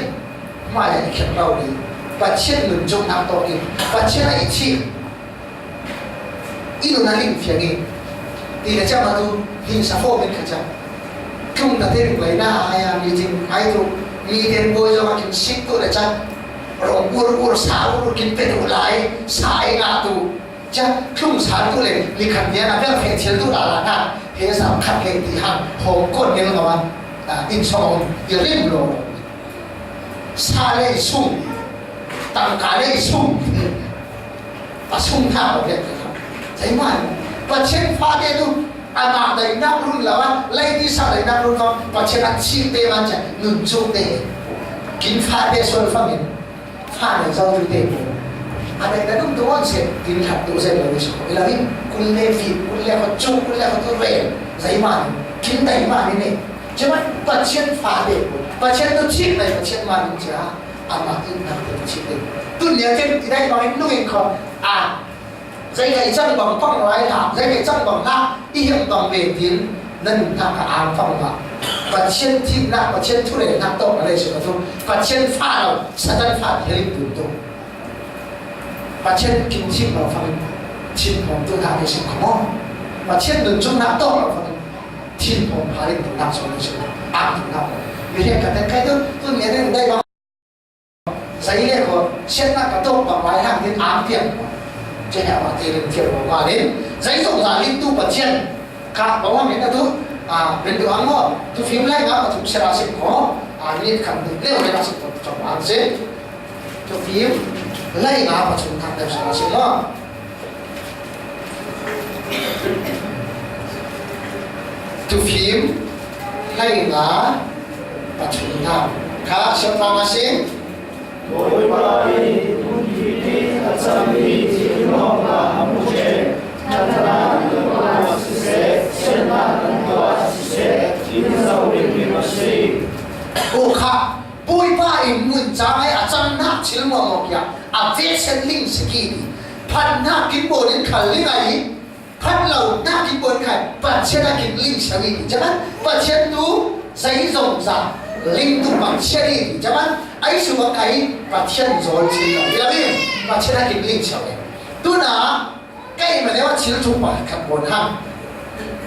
mà lại khiển đầu đi và chiên mình trong năm to đi và chiên lại chi ít là linh phiền đi thì là chắc mà tu hình xã hội bên cả không là thêm lấy na ai mi tin ai tu mi tiền bôi cho mà kiếm ship tu là chắc rong ur sao ur kiếm tiền tu lại sai ngã tu chắc không sao tuเลยมีขันเนี้ยนะเรื่องเฟซเชียลtu làนะเฮ้ยสามขันเลยที่หันผมกดเงินกับมันอินสตาแกรมอย่าเล่นโลซาเลยสุ่มtăng cả đây sung và sung thao được thấy mà và trên pha đây luôn mà đầy nắp luôn là lấy đi sao đầy nắp luôn không và trên ăn chi tê mà chẳng ngừng chung tê kín pha đây xuân pha mình pha để rau tê đây đã đúng đúng sẽ kín thật đủ dây rồi số là biết kun lê vịt kun lê con chung kun lê con tôi về giấy mà kín đầy mà này chứ mà và trên pha đây và trên tôi chiếc này và trên mà mình chả amat ingat tercipta. Dunia kan tidak main nuin kau. Saya kaya cang bang pang lai lah, saya kaya cang bang na, ihem bang betin, nan nak am pang lah. Pasien tim nak, pasien tu le nak tahuอะไรสิ่งitu. Pasien faham, sedang faham helik tu. Pasien kimchi mau faham, tim mau tu nakสิ่งkamu. Pasien nunjuk nak tahu mau faham, tim mau hari tu nak soalสิ่งam tu nak. Jadi kata kaya tu ni ada yang dah giấy này có xét lại cái tông bằng lái hàng đến ám tiền trên nhà mà tiền tiền của qua đến giấy rộng rãi linh tu bật trên cả bảo hoa miễn là thứ bên đường ăn ngon tu phim lấy ngắm mà chúng sẽ là sự có nên khẳng định nếu là sự trong ăn dễ tu phim lấy ngắm mà chúng khẳng định sẽ là sự ngon tu phim lấy ngắm mà chúng khẳng khá sẽ làm gì Mỗi bài sami jinoba amuje chatara nwa sise sena nwa sise inzau rimashei Buka pui pa in mun jangai achang nak chil mo mo kya a ve sen ling siki phan na kin bo din khal ling ai phan lo na kin bo khai pa chena kin ling sawi jaman pa chen tu sai zong za ling tu pa cheri jaman ai su ba kai pa chen zol chi la bi pa chena kin ling sawi tu na kai ma le wa chil tu pa khat bon ham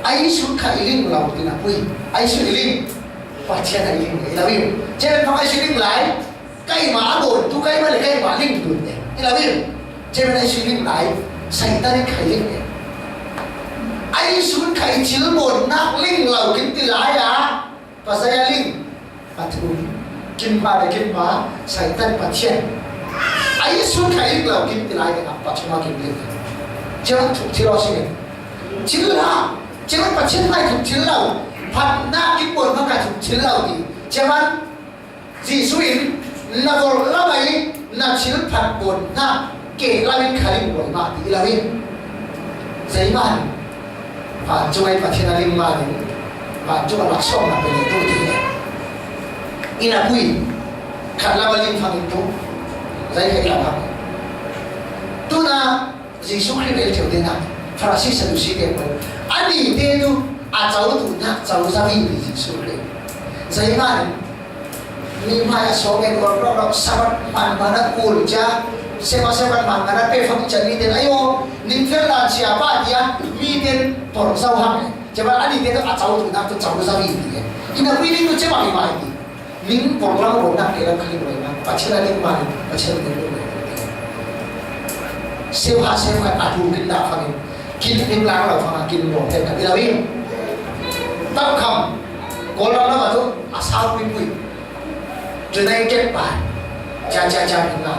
ai su khai ling lo tin na pui ai su ling và chia thành linh ấy là vì cho nên không ai suy linh lại cây mà bồn tu cây mà lại cây mà linh tụt này là vì cho nên ai suy linh lại xây ta đến khai linh này ai xuống khai chữ bồn nát linh lầu kính từ lại à và xây linh và thu kim ba để kim ba xây ta và chia ai xuống khai linh lầu kính từ lại để và cho nó kim linh chứ không thuộc chữ đó suy nghĩ chữ là chứ không phải chữ này thuộc chữ lầuพันหน้ากินบนพระกาจุชิลเราดีใช่ไหมจีสุอินนักรละไม่นักชิลพันบนหน้าเกลาวินขาลิบนมาดีลาวินใจมันผ่านช่วยพัฒนาลิมมาดีผ่านช่วยรักษามาเป็นตัวดีอินาบุยขัดลาบลิมฟังตัวใจใครลาพังตัวน่ะจีสุคริสเอลเจ้าเดน่ะฟราซิสดุสิเกมอันนี้เดนูอาเจ้าตัวนักเจ้าจะมีวิธีสุดเลยใจมันมีมาสองเงินก็เราสับมันมานักกูลจ้าเสมามันมานักเป็นฟังจันนี่เดนอายุนิมเฟลลาเชียบ้าเดียมีเดนปอร์เซาฮังจะว่าอันนี้เดนอาเจ้าตัวนักเจ้าจะมีวิธีอินาวิธีก็จะมาไม่ดีนิมปอร์เราโดนนักเกลับขึ้นไปมาปัจจัยนี้มาปัจจัยนี้เลยเซลฮาอาดูกินดาฟังกินนิมล้างเราฟังกินหมดเต็มอินาวิตั้งคำก่อนเราแล้วมาทุกอาสาปุยปุยจะได้เก็บไปจ้าถึงนะ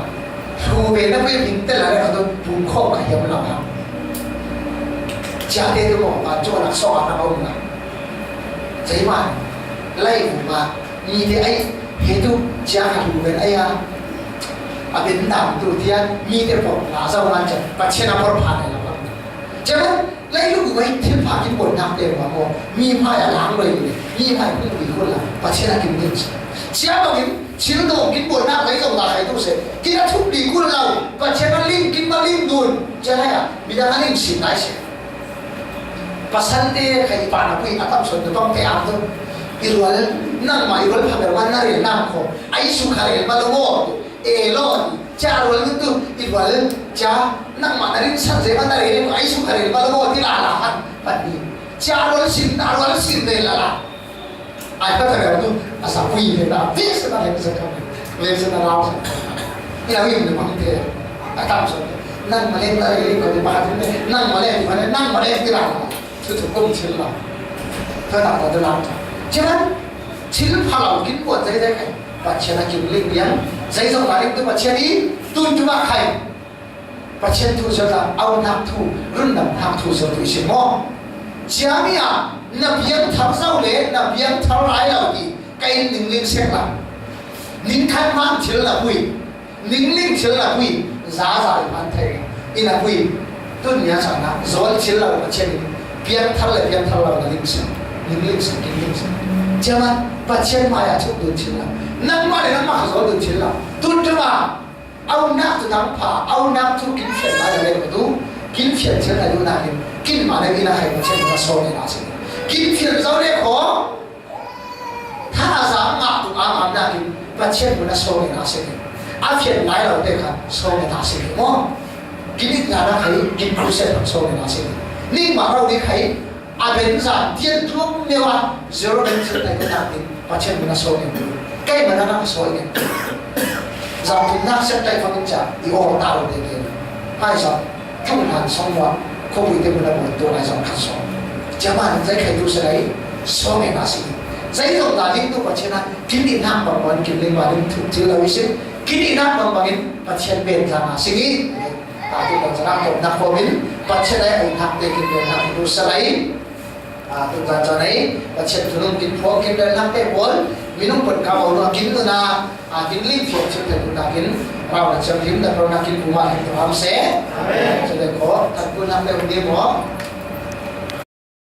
ครูเบนนั้นไม่พิงแต่ละเราต้องดูข้อกันยังเราครับจ้าเด็กบอกว่าจ้าหนักสอบเราหนักใจมันไล่ผมมามีแต่ไอ้เหตุจ้าครูเบนไอ้อะเป็นดำตัวเทียนมีแต่ผมหาสวรรค์จะปัจเจกพอผ่านเลยนะครับใช่ไหมไล่ลูกไว้ที่ผ่าที่บนน้ำเต็มมาโมมีผ้าล้างเลยมีผ้าเพิ่งมีคนละปัจเจกกินเงินเชื่อบอกกินเชื่อโดนกินบนน้ำไว้ตรงไหนตู้เสร็จกินแล้วทุกดีคนเราปัจเจกลิงกินมาลิงดูนจะให้อ่ะมีแต่ลิงสิ่งไหนเสร็จปัสสันเตะใครปานาคุยอาตัมส่วนต้องเตะอันตัวอีรัวเลยนั่งมาอีรัวพับแบบว่านั่งเรียนนั่งคอไอสุขาเรียนมาละโมเอโลจ้ารัวนึกตัวอีรัวเลยจ้านั่งมานั่งสั่งเสียมันนั่งเรียนไอสุขาเรียนมาละโมที่ลาลาฮันปัดนี้จ้ารัวสิ่งน่ารัวสิ่งเดลละไอ้ก็แต่แบบนู้อาศัยคุยเลยนะวิ่งสนามเล่นสนามเล่นสนามเราที่เราวิ่งในบางทีอาตัมส่วนนั่งมาเล่นอะไรก็จะมาที่นี่นั่งมาเล่นมาเล่นนั่งมาเล่นที่ลาสุดท้ายก็ชิลละเพื่อตัดตัวเราใช่ไหมชิลพาเรากินปวดใจได้ไงปัจเจกกินเลี้ยงยังใจสงสารตัวปัจเจกนี้ตุนจุมาใครปัจเจกทุกสิ่งเอาหนักทุรุ่นหนักทุกสิ่งทุกสิ่งมองเชื่อมีอ่ะนับยังทำเศร้าเลยนับยังทำร้ายเราดีไกลหนึ่งเลี้ยงเสียงละนิ่งขันมันชิลละคุยนิ่งเลี้ยงชิลละคุยซามันเทอินาคุยตุนยาสังนะโซลชิลละปัจเจกเพียงทำเลยเพียงทำเราเลี้ยงเสียงนิ่งเลี้ยงเสียงกินเลี้ยงเสียงใช่ไหมปัจเจกมาอยากชุบดุนชิลละนั่งมาเลยนั่งมาขอดุนชิลละตุนจุมาเอานักตุนังผ่าเอานักทุกกินเฟียนมาเลยมาดูกินเฟียนเช่นอะไรดูน่ากินกินมาเลยกินอะไรมาเช่นมาโซ่ในนาสิกินเฟียนเจ้าเล็กขอถ้าสามารถถูกอาหารน่ากินมาเช่นมาโซ่ในนาสิอาเฟียนไหนเราเด็กครับโซ่ในนาสิมั้งกินอีกงานอะไรกินกุศลโซ่ในนาสินี่มาเราดีใครอาเป็นสัตว์ที่ทุกเมื่อวันเซโรเป็นสิ่งใดก็ตามที่มาเช่นมาโซ่ในใกล้มานั่งโซ่ในเราถึงนักเสียใจฟังจากอีโอตาเราเด็กให้สอนทุกงานสองวันโควิดเต็มระบบตัวไหนสองขัดสอนจะมาใจใครดูสิโซ่ในนาสิใจตรงนั้นตัวปัจเจกกินดีนักบางวันกินเลี้ยงวันถึงที่เราวิสิกินดีนักบางวันปัจเจกเป็นทางนาสิตาตัวปัจเจกตัวนักโควิดปัจเจกไอ้นักเด็กกินเป็นนักดูสิตัวการจะไหนปัจเจกทุนกินพวกกินเป็นนักเตะบอล minung put ka mo kin tu na kin lim phok chim te tu na kin rau na chim lim na pro na kin kuma to am se amen so de ko tak ku na pe udi mo